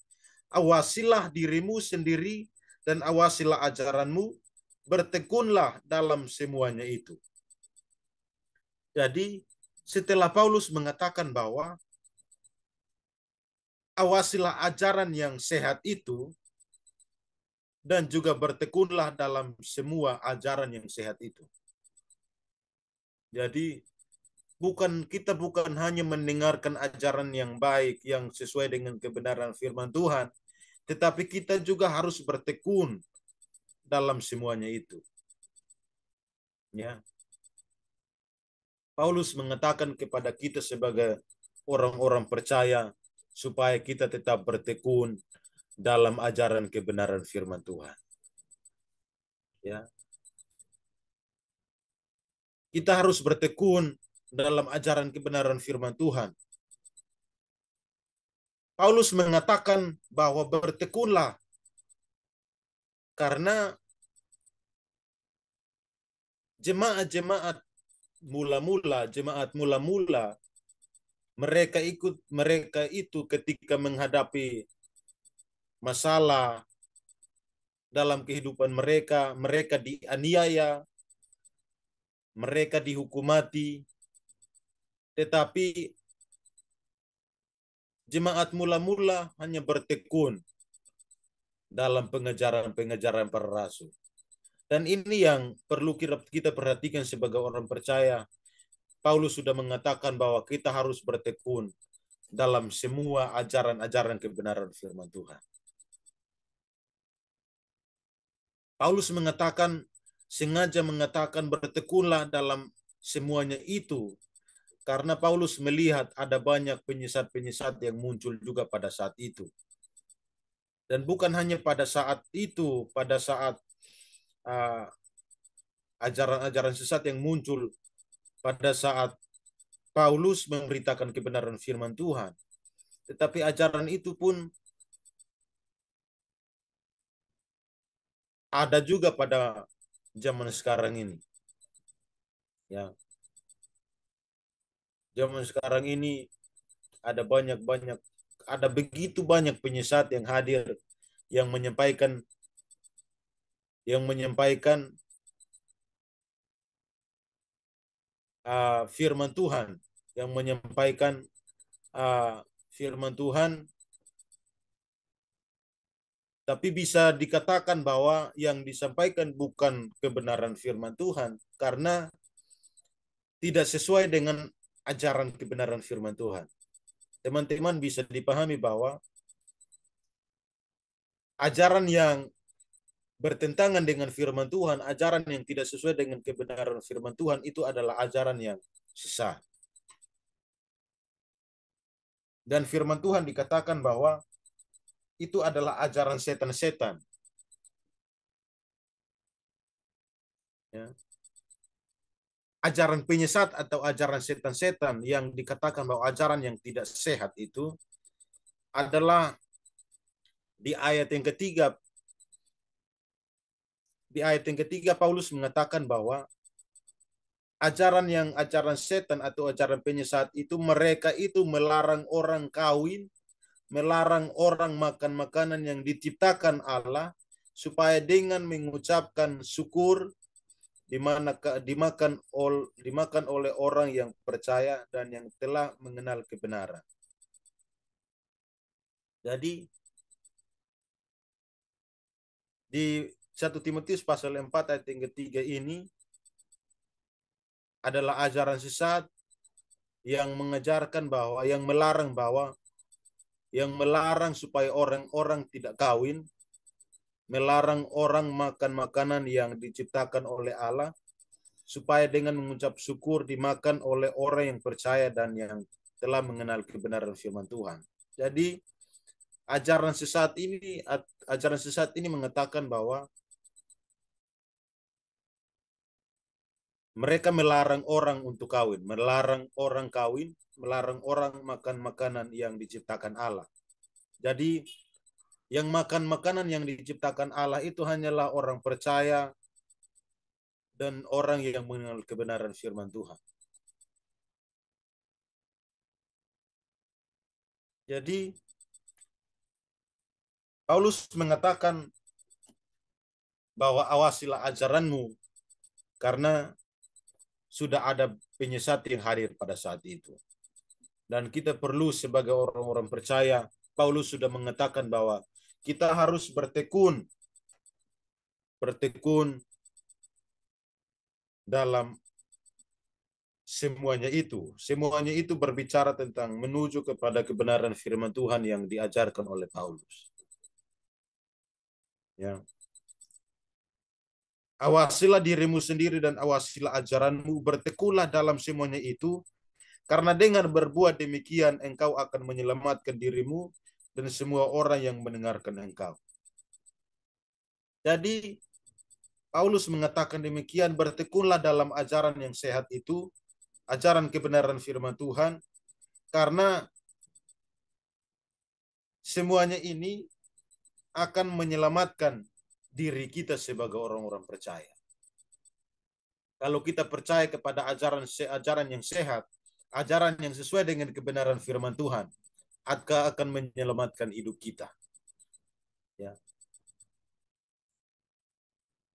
awasilah dirimu sendiri dan awasilah ajaranmu, bertekunlah dalam semuanya itu. Jadi setelah Paulus mengatakan bahwa awasilah ajaran yang sehat itu dan juga bertekunlah dalam semua ajaran yang sehat itu. Jadi kita bukan hanya mendengarkan ajaran yang baik yang sesuai dengan kebenaran firman Tuhan, tetapi kita juga harus bertekun dalam semuanya itu. Ya. Paulus mengatakan kepada kita sebagai orang-orang percaya supaya kita tetap bertekun dalam ajaran kebenaran firman Tuhan. Ya. Kita harus bertekun dalam ajaran kebenaran firman Tuhan. Paulus mengatakan bahwa bertekunlah karena jemaat mula-mula, mereka itu ketika menghadapi masalah dalam kehidupan mereka, mereka dianiaya, mereka dihukum mati, tetapi jemaat mula-mula hanya bertekun dalam pengejaran para rasul. Dan ini yang perlu kita perhatikan sebagai orang percaya. Paulus sudah mengatakan bahwa kita harus bertekun dalam semua ajaran-ajaran kebenaran firman Tuhan. Paulus sengaja mengatakan bertekunlah dalam semuanya itu, karena Paulus melihat ada banyak penyesat-penyesat yang muncul juga pada saat itu. Dan bukan hanya pada saat itu, pada saat ajaran-ajaran sesat yang muncul pada saat Paulus memberitakan kebenaran firman Tuhan. Tetapi ajaran itu pun ada juga pada zaman sekarang ini. Ya. Zaman sekarang ini ada begitu banyak penyesat yang hadir yang menyampaikan firman Tuhan, yang menyampaikan firman Tuhan, tapi bisa dikatakan bahwa yang disampaikan bukan kebenaran firman Tuhan karena tidak sesuai dengan ajaran kebenaran firman Tuhan. Teman-teman bisa dipahami bahwa ajaran yang bertentangan dengan firman Tuhan, ajaran yang tidak sesuai dengan kebenaran firman Tuhan itu adalah ajaran yang sesat. Dan firman Tuhan dikatakan bahwa itu adalah ajaran setan-setan. Ya. Ajaran penyesat atau ajaran setan-setan yang dikatakan bahwa ajaran yang tidak sehat itu adalah di ayat yang ketiga. Di ayat yang ketiga Paulus mengatakan bahwa ajaran setan atau ajaran penyesat itu, mereka itu melarang orang kawin, melarang orang makan makanan yang diciptakan Allah, supaya dengan mengucapkan syukur dimakan oleh orang yang percaya dan yang telah mengenal kebenaran. Jadi di 1 Timotius pasal 4 ayat yang ketiga ini adalah ajaran sesat yang mengajarkan bahwa, yang melarang supaya orang-orang tidak kawin, melarang orang makan makanan yang diciptakan oleh Allah, supaya dengan mengucap syukur dimakan oleh orang yang percaya dan yang telah mengenal kebenaran firman Tuhan. Jadi ajaran sesat ini mengatakan bahwa mereka melarang orang untuk kawin, melarang orang kawin, melarang orang makan makanan yang diciptakan Allah. Jadi yang makan makanan yang diciptakan Allah itu hanyalah orang percaya dan orang yang mengenal kebenaran firman Tuhan. Jadi Paulus mengatakan bahwa awasilah ajaranmu karena sudah ada penyesat yang hadir pada saat itu. Dan kita perlu sebagai orang-orang percaya, Paulus sudah mengatakan bahwa kita harus bertekun dalam semuanya itu. Semuanya itu berbicara tentang menuju kepada kebenaran firman Tuhan yang diajarkan oleh Paulus. Ya. Awasilah dirimu sendiri dan awasilah ajaranmu, bertekunlah dalam semuanya itu, karena dengan berbuat demikian engkau akan menyelamatkan dirimu dan semua orang yang mendengarkan engkau. Jadi Paulus mengatakan demikian, bertekunlah dalam ajaran yang sehat itu, ajaran kebenaran firman Tuhan, karena semuanya ini akan menyelamatkan diri kita sebagai orang-orang percaya. Kalau kita percaya kepada ajaran yang sehat, ajaran yang sesuai dengan kebenaran firman Tuhan, akan menyelamatkan hidup kita. Ya.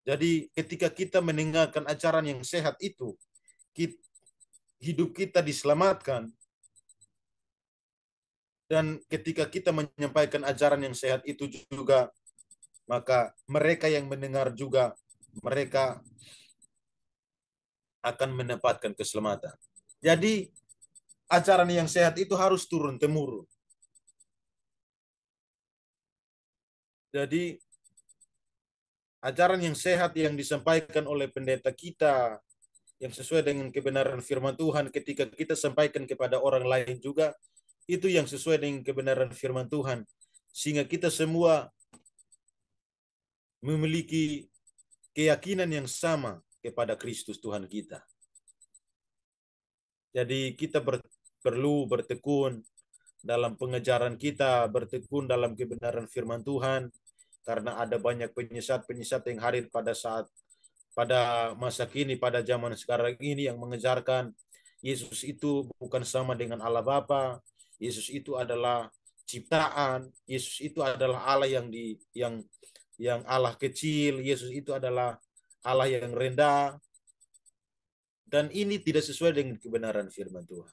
Jadi ketika kita mendengarkan ajaran yang sehat itu, hidup kita diselamatkan. Dan ketika kita menyampaikan ajaran yang sehat itu juga, maka mereka yang mendengar juga, mereka akan mendapatkan keselamatan. Jadi ajaran yang sehat itu harus turun-temurun. Jadi ajaran yang sehat yang disampaikan oleh pendeta kita, yang sesuai dengan kebenaran firman Tuhan, ketika kita sampaikan kepada orang lain juga, itu yang sesuai dengan kebenaran firman Tuhan. Sehingga kita semua memiliki keyakinan yang sama kepada Kristus Tuhan kita. Jadi kita perlu bertekun dalam pengejaran kita, bertekun dalam kebenaran firman Tuhan, karena ada banyak penyesat-penyesat yang hadir pada masa kini, pada zaman sekarang ini, yang mengejarkan Yesus itu bukan sama dengan Allah Bapa, Yesus itu adalah ciptaan, Yesus itu adalah Allah yang Allah kecil, Yesus itu adalah Allah yang rendah, dan ini tidak sesuai dengan kebenaran firman Tuhan.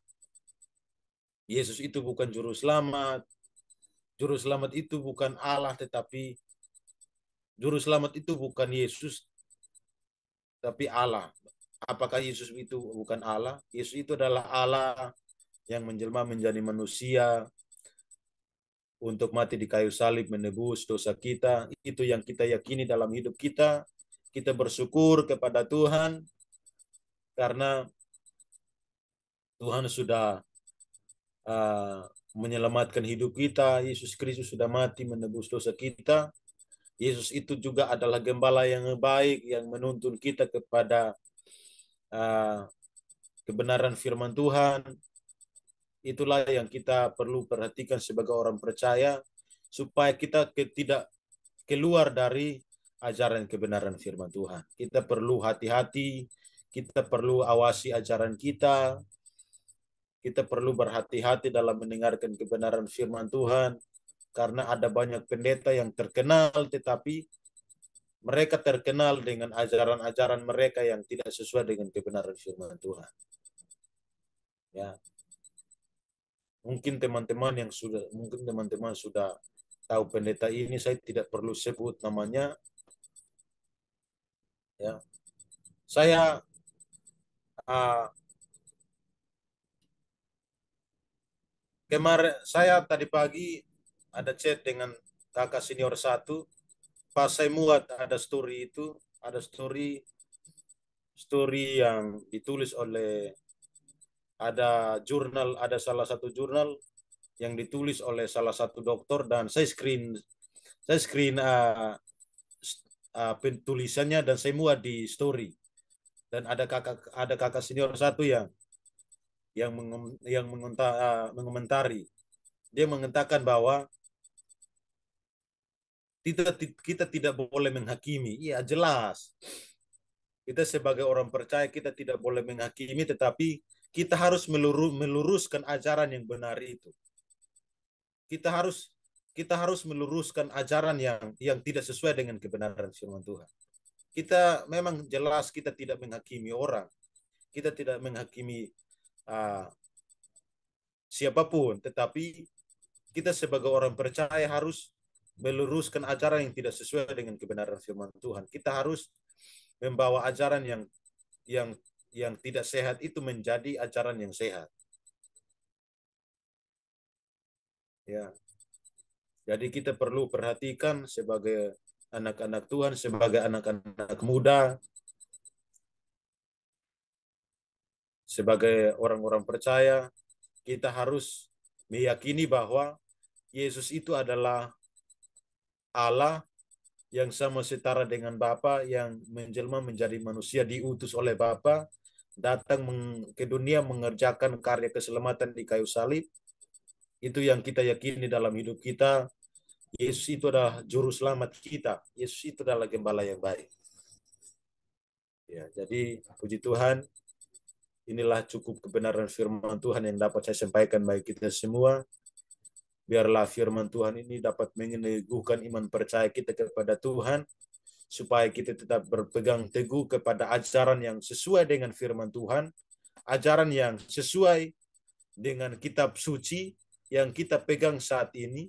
Yesus itu bukan juru selamat. Juru selamat itu bukan Allah, tetapi juru selamat itu bukan Yesus, tapi Allah. Apakah Yesus itu bukan Allah? Yesus itu adalah Allah yang menjelma menjadi manusia untuk mati di kayu salib menebus dosa kita. Itu yang kita yakini dalam hidup kita. Kita bersyukur kepada Tuhan karena Tuhan sudah menyelamatkan hidup kita. Yesus Kristus sudah mati menebus dosa kita. Yesus itu juga adalah gembala yang baik yang menuntun kita kepada kebenaran firman Tuhan. Itulah yang kita perlu perhatikan sebagai orang percaya, supaya kita tidak keluar dari ajaran kebenaran firman Tuhan. Kita perlu hati-hati, kita perlu awasi ajaran kita perlu berhati-hati dalam mendengarkan kebenaran firman Tuhan, karena ada banyak pendeta yang terkenal, tetapi mereka terkenal dengan ajaran-ajaran mereka yang tidak sesuai dengan kebenaran firman Tuhan. Ya. Mungkin teman-teman sudah tahu pendeta ini, saya tidak perlu sebut namanya. Ya. Saya tadi pagi ada chat dengan kakak senior satu, pas saya muat ada story yang ditulis oleh ada salah satu jurnal yang ditulis oleh salah satu dokter, dan saya screen tulisannya dan saya muat di story. Dan ada kakak senior satu yang mengomentari. Dia mengatakan bahwa kita tidak boleh menghakimi. Iya, jelas. Kita sebagai orang percaya kita tidak boleh menghakimi, tetapi kita harus meluruskan ajaran yang benar itu. Kita harus meluruskan ajaran yang tidak sesuai dengan kebenaran firman Tuhan. Kita memang jelas kita tidak menghakimi orang. Kita tidak menghakimi siapapun, tetapi kita sebagai orang percaya harus meluruskan ajaran yang tidak sesuai dengan kebenaran firman Tuhan. Kita harus membawa ajaran yang tidak sehat itu menjadi ajaran yang sehat. Ya. Jadi kita perlu perhatikan sebagai anak-anak Tuhan, sebagai anak-anak muda, sebagai orang-orang percaya, kita harus meyakini bahwa Yesus itu adalah Allah yang sama setara dengan Bapa, yang menjelma menjadi manusia, diutus oleh Bapa, datang ke dunia mengerjakan karya keselamatan di kayu salib. Itu yang kita yakini dalam hidup kita. Yesus itu adalah juru selamat kita. Yesus itu adalah gembala yang baik. Ya, jadi puji Tuhan, inilah cukup kebenaran firman Tuhan yang dapat saya sampaikan bagi kita semua. Biarlah firman Tuhan ini dapat meneguhkan iman percaya kita kepada Tuhan, supaya kita tetap berpegang teguh kepada ajaran yang sesuai dengan firman Tuhan, ajaran yang sesuai dengan kitab suci yang kita pegang saat ini,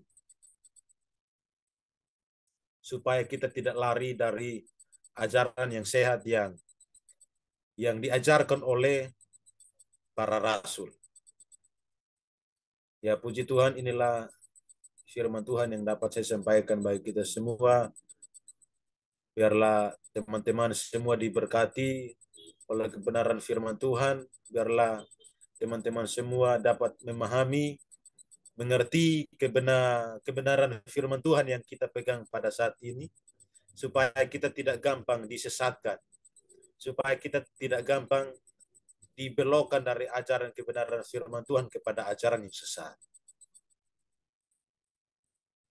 supaya kita tidak lari dari ajaran yang sehat yang diajarkan oleh para rasul. Ya, puji Tuhan, inilah firman Tuhan yang dapat saya sampaikan bagi kita semua. Biarlah teman-teman semua diberkati oleh kebenaran firman Tuhan. Biarlah teman-teman semua dapat memahami, mengerti kebenaran firman Tuhan yang kita pegang pada saat ini, supaya kita tidak gampang disesatkan, supaya kita tidak gampang dibelokkan dari ajaran kebenaran firman Tuhan kepada ajaran yang sesat.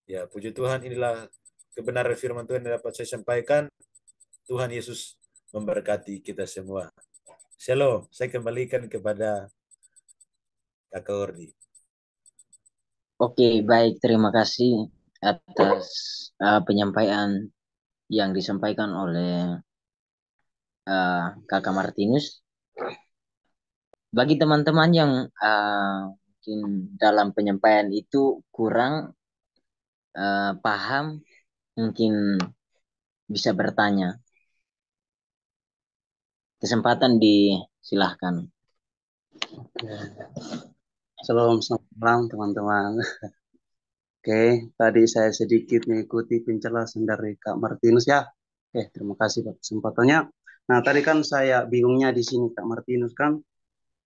Ya, puji Tuhan, inilah kebenaran firman Tuhan yang dapat saya sampaikan. Tuhan Yesus memberkati kita semua. Shalom, saya kembalikan kepada Kakak Ordi. Oke, baik. Terima kasih atas penyampaian yang disampaikan oleh Kakak Martinus. Bagi teman-teman yang mungkin dalam penyampaian itu kurang paham, mungkin bisa bertanya. Kesempatan disilahkan. Shalom, selamat malam teman-teman. Oke, tadi saya sedikit mengikuti penjelasan dari Kak Martinus ya. Oke, terima kasih Pak kesempatannya. Nah, tadi kan saya bingungnya di sini Kak Martinus kan,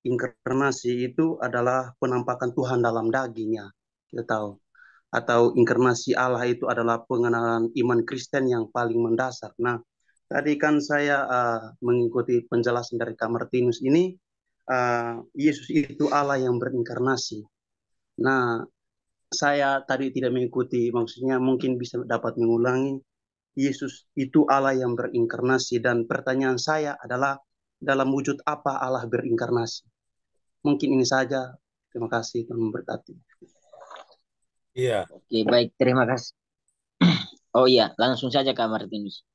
inkarnasi itu adalah penampakan Tuhan dalam dagingnya. Kita tahu. Atau inkarnasi Allah itu adalah pengenalan iman Kristen yang paling mendasar. Nah, tadi kan saya mengikuti penjelasan dari Kak Martinus ini, Yesus itu Allah yang berinkarnasi. Nah, saya tadi tidak mengikuti, maksudnya mungkin bisa dapat mengulangi, Yesus itu Allah yang berinkarnasi, dan pertanyaan saya adalah dalam wujud apa Allah berinkarnasi? Mungkin ini saja. Terima kasih, Tuhan memberkati. Iya. Oke, baik. Terima kasih. Oh iya, langsung saja Kak Martinus.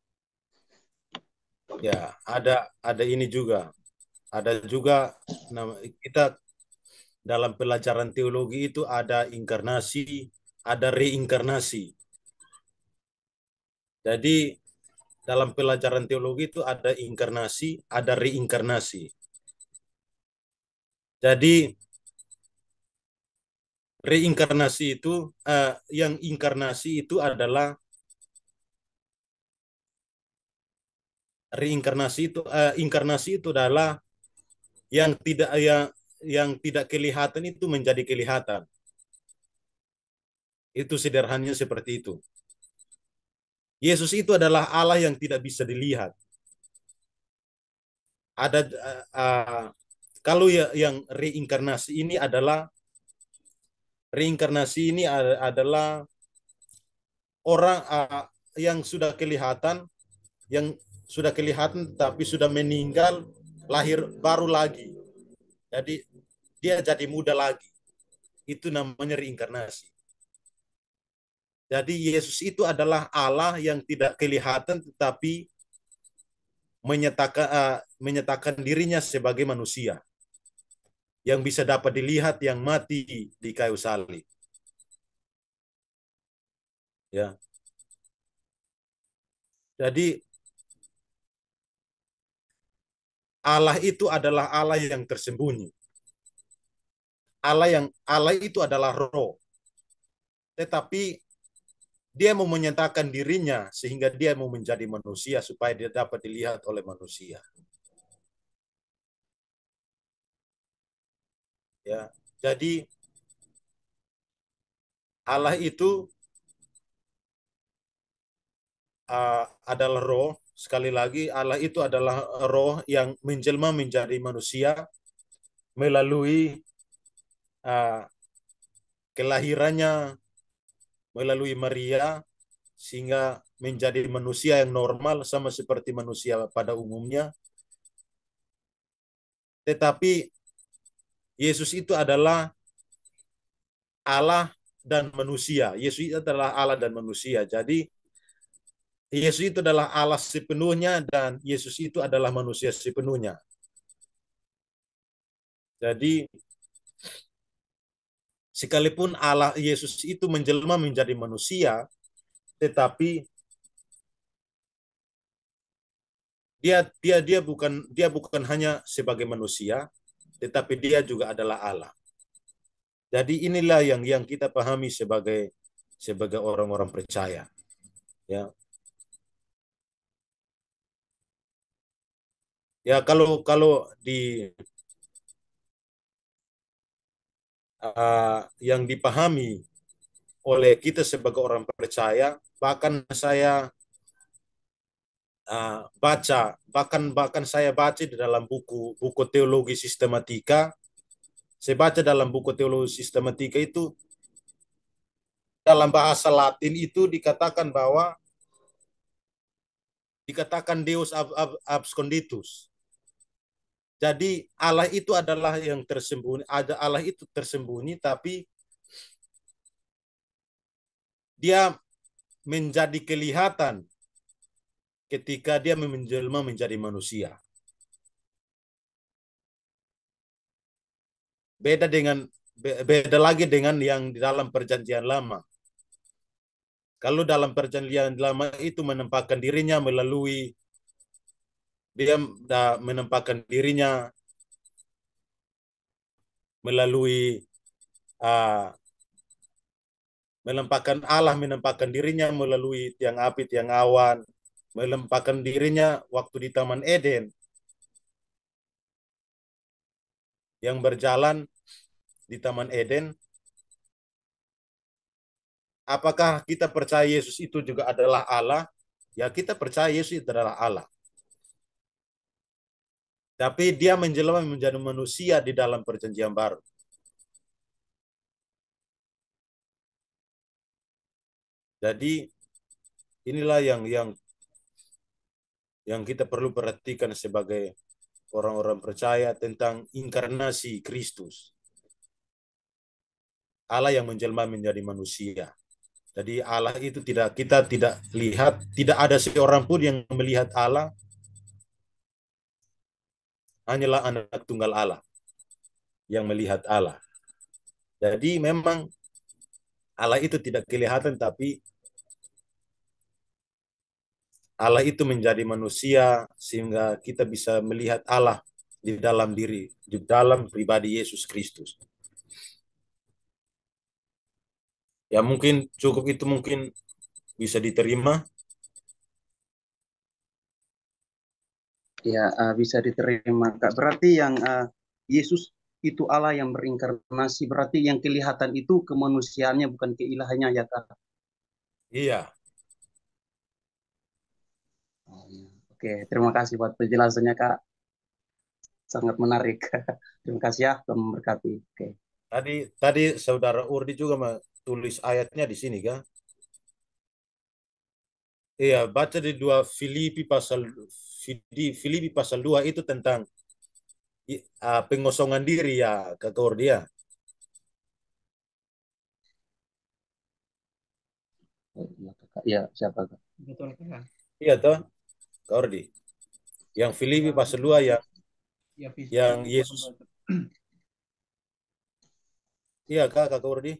Ya, ada ini juga. Ada juga kita dalam pelajaran teologi itu ada inkarnasi, ada reinkarnasi. Jadi dalam pelajaran teologi itu ada inkarnasi, ada reinkarnasi. Jadi reinkarnasi itu yang inkarnasi itu adalah inkarnasi itu adalah yang tidak kelihatan itu menjadi kelihatan. Itu sederhananya seperti itu. Yesus itu adalah Allah yang tidak bisa dilihat. Ada kalau yang reinkarnasi ini adalah orang yang sudah kelihatan tapi sudah meninggal, lahir baru lagi. Jadi dia jadi muda lagi. Itu namanya reinkarnasi. Jadi Yesus itu adalah Allah yang tidak kelihatan tetapi menyatakan dirinya sebagai manusia yang bisa dapat dilihat, yang mati di kayu salib. Ya. Jadi Allah itu adalah Allah yang tersembunyi. Allah itu adalah roh. Tetapi dia mau menyatakan dirinya sehingga dia mau menjadi manusia supaya dia dapat dilihat oleh manusia. Ya, jadi Allah itu adalah roh. Sekali lagi, Allah itu adalah roh yang menjelma menjadi manusia melalui kelahirannya melalui Maria, sehingga menjadi manusia yang normal sama seperti manusia pada umumnya. tetapi Yesus itu adalah Allah dan manusia. Yesus itu adalah Allah dan manusia. Jadi Yesus itu adalah Allah sepenuhnya dan Yesus itu adalah manusia sepenuhnya. Jadi sekalipun Allah Yesus itu menjelma menjadi manusia, tetapi dia bukan hanya sebagai manusia, tetapi dia juga adalah Allah. Jadi inilah yang kita pahami sebagai orang-orang percaya. Ya. Ya, kalau di yang dipahami oleh kita sebagai orang percaya, bahkan saya bahkan saya baca di dalam buku teologi sistematika. Saya baca dalam buku teologi sistematika itu, dalam bahasa Latin itu dikatakan Deus absconditus. Jadi Allah itu adalah yang tersembunyi, Allah itu tersembunyi, tapi dia menjadi kelihatan ketika dia menjelma menjadi manusia. Beda lagi dengan yang di dalam perjanjian lama. Kalau dalam perjanjian lama itu menempatkan dirinya melalui menempatkan dirinya melalui tiang api, tiang awan, menempatkan dirinya waktu di Taman Eden, yang berjalan di Taman Eden. Apakah kita percaya Yesus itu juga adalah Allah? Ya, kita percaya Yesus itu adalah Allah. Tapi dia menjelma menjadi manusia di dalam perjanjian baru. Jadi inilah yang kita perlu perhatikan sebagai orang-orang percaya tentang inkarnasi Kristus. Allah yang menjelma menjadi manusia. Jadi Allah itu kita tidak lihat, tidak ada seorang pun yang melihat Allah. Hanyalah anak tunggal Allah yang melihat Allah. Jadi memang Allah itu tidak kelihatan, tapi Allah itu menjadi manusia sehingga kita bisa melihat Allah di dalam pribadi Yesus Kristus. Ya, mungkin cukup itu, mungkin bisa diterima. Ya, bisa diterima, Kak. Berarti yang Yesus itu Allah yang berinkarnasi, berarti yang kelihatan itu kemanusiaannya, bukan keilahannya, ya, Kak? Iya. Oke, terima kasih buat penjelasannya, Kak. Sangat menarik. Terima kasih ya, Tuhan memberkati. Oke. Tadi saudara Urdi juga tulis ayatnya di sini, kan? Iya, baca di Filipi pasal 2 itu tentang pengosongan diri ya, kata Urdi ya. Iya, siapa, Kak? Betul, Kak. Iya toh, Kak Urdi. Yang Filipi pasal 2 yang Yesus. Iya, Kak Urdi.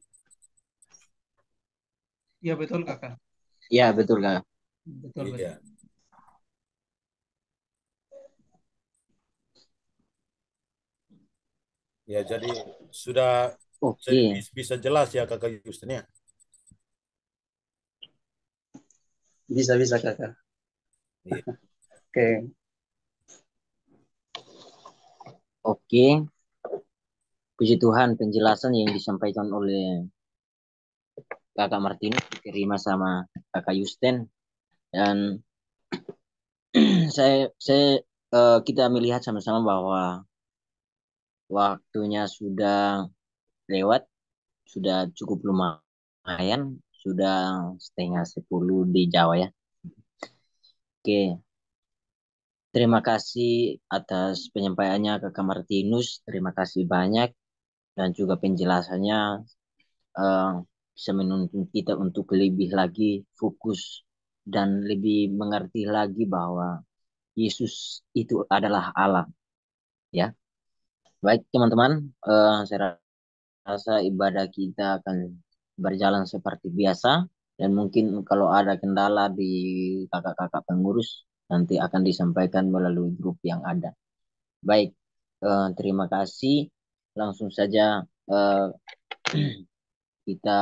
Iya, betul, Kakak. Iya, betul, Kak. Betul, betul. Iya. Ya, jadi sudah Oke. bisa jelas ya Kakak Justin ya. Bisa, Kakak. Iya. Oke. Oke. Puji Tuhan, penjelasan yang disampaikan oleh Kakak Martinus diterima sama Kakak Yusten, dan kita melihat sama-sama bahwa waktunya sudah lewat, sudah cukup lumayan, sudah 9:30 di Jawa ya. Oke, Terima kasih atas penyampaiannya Kakak Martinus. Terima kasih banyak dan juga penjelasannya bisa menuntun kita untuk lebih lagi fokus dan lebih mengerti lagi bahwa Yesus itu adalah Allah. Ya, baik teman-teman, saya rasa ibadah kita akan berjalan seperti biasa dan mungkin kalau ada kendala di kakak-kakak pengurus nanti akan disampaikan melalui grup yang ada. Baik, terima kasih. Langsung saja kita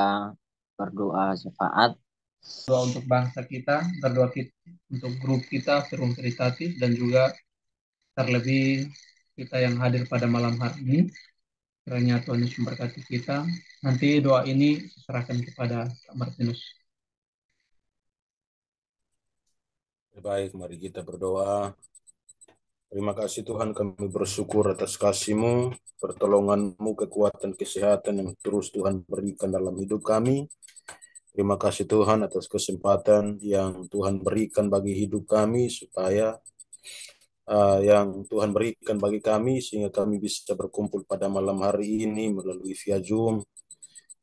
berdoa syafaat. Doa untuk bangsa kita, berdoa kita untuk grup kita, Forum Trisakti, dan juga terlebih kita yang hadir pada malam hari ini. Kiranya Tuhan Yesus memberkati kita. Nanti doa ini serahkan kepada Kak Martinus. Baik, mari kita berdoa. Terima kasih Tuhan, kami bersyukur atas kasih-Mu, pertolongan-Mu, kekuatan, kesehatan yang terus Tuhan berikan dalam hidup kami. Terima kasih Tuhan atas kesempatan yang Tuhan berikan bagi hidup kami, supaya yang Tuhan berikan bagi kami, sehingga kami bisa berkumpul pada malam hari ini melalui via Zoom,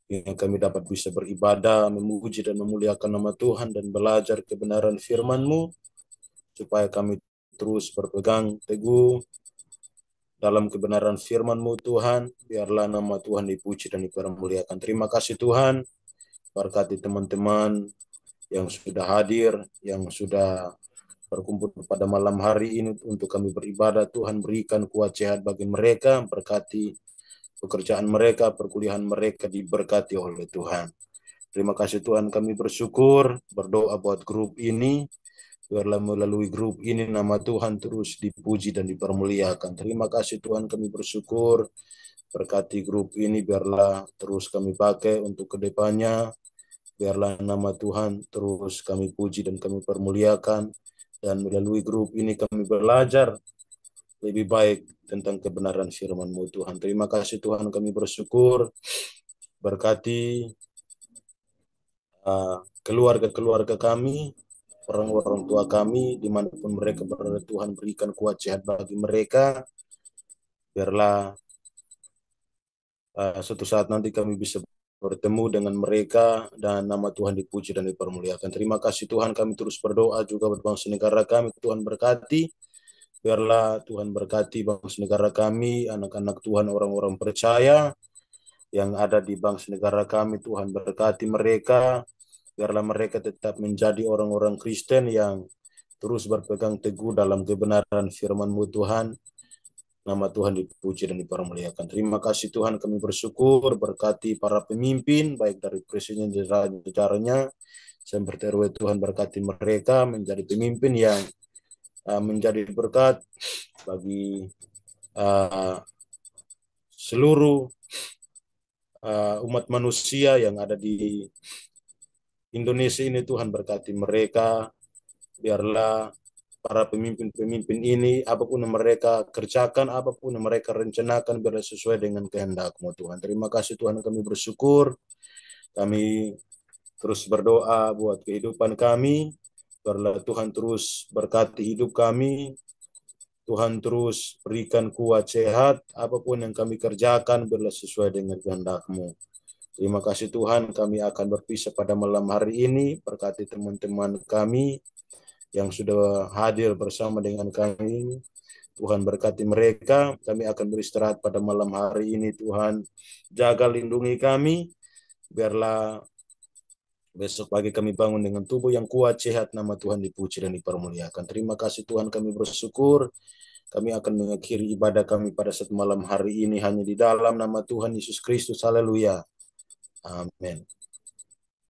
yang kami dapat bisa beribadah, memuji dan memuliakan nama Tuhan, dan belajar kebenaran firman-Mu, supaya kami terus berpegang teguh dalam kebenaran firman-Mu Tuhan. Biarlah nama Tuhan dipuji dan dipermuliakan. Terima kasih Tuhan, berkati teman-teman yang sudah hadir, yang sudah berkumpul pada malam hari ini untuk kami beribadah. Tuhan berikan kuat sehat bagi mereka, berkati pekerjaan mereka, perkuliahan mereka diberkati oleh Tuhan. Terima kasih Tuhan, kami bersyukur, berdoa buat grup ini. Biarlah melalui grup ini nama Tuhan terus dipuji dan dipermuliakan. Terima kasih Tuhan, kami bersyukur, berkati grup ini, biarlah terus kami pakai untuk kedepannya. Biarlah nama Tuhan terus kami puji dan kami permuliakan. Dan melalui grup ini kami belajar lebih baik tentang kebenaran firman-Mu Tuhan. Terima kasih Tuhan, kami bersyukur, berkati keluarga-keluarga kami, orang-orang tua kami, dimanapun mereka berada. Tuhan berikan kuat sehat bagi mereka. Biarlah suatu saat nanti kami bisa bertemu dengan mereka dan nama Tuhan dipuji dan dipermuliakan. Terima kasih Tuhan, kami terus berdoa juga buat bangsa negara kami. Tuhan berkati. Biarlah Tuhan berkati bangsa negara kami, anak-anak Tuhan, orang-orang percaya yang ada di bangsa negara kami. Tuhan berkati mereka. Biarlah mereka tetap menjadi orang-orang Kristen yang terus berpegang teguh dalam kebenaran firman-Mu Tuhan. Nama Tuhan dipuji dan dipermuliakan. Terima kasih Tuhan, kami bersyukur, berkati para pemimpin, baik dari presiden dan jajarannya, sampai RW. Tuhan berkati mereka menjadi pemimpin yang menjadi berkat bagi seluruh umat manusia yang ada di Indonesia ini. Tuhan berkati mereka. Biarlah para pemimpin-pemimpin ini, apapun yang mereka kerjakan, apapun yang mereka rencanakan, biarlah sesuai dengan kehendak-Mu Tuhan. Terima kasih Tuhan, kami bersyukur. Kami terus berdoa buat kehidupan kami. Biarlah Tuhan terus berkati hidup kami. Tuhan terus berikan kuat sehat, apapun yang kami kerjakan, biarlah sesuai dengan kehendak-Mu. Terima kasih Tuhan, kami akan berpisah pada malam hari ini. Berkati teman-teman kami yang sudah hadir bersama dengan kami. Tuhan berkati mereka. Kami akan beristirahat pada malam hari ini. Tuhan jaga lindungi kami. Biarlah besok pagi kami bangun dengan tubuh yang kuat, sehat, nama Tuhan dipuji dan dipermuliakan. Terima kasih Tuhan, kami bersyukur. Kami akan mengakhiri ibadah kami pada saat malam hari ini hanya di dalam nama Tuhan Yesus Kristus. Haleluya. Amin.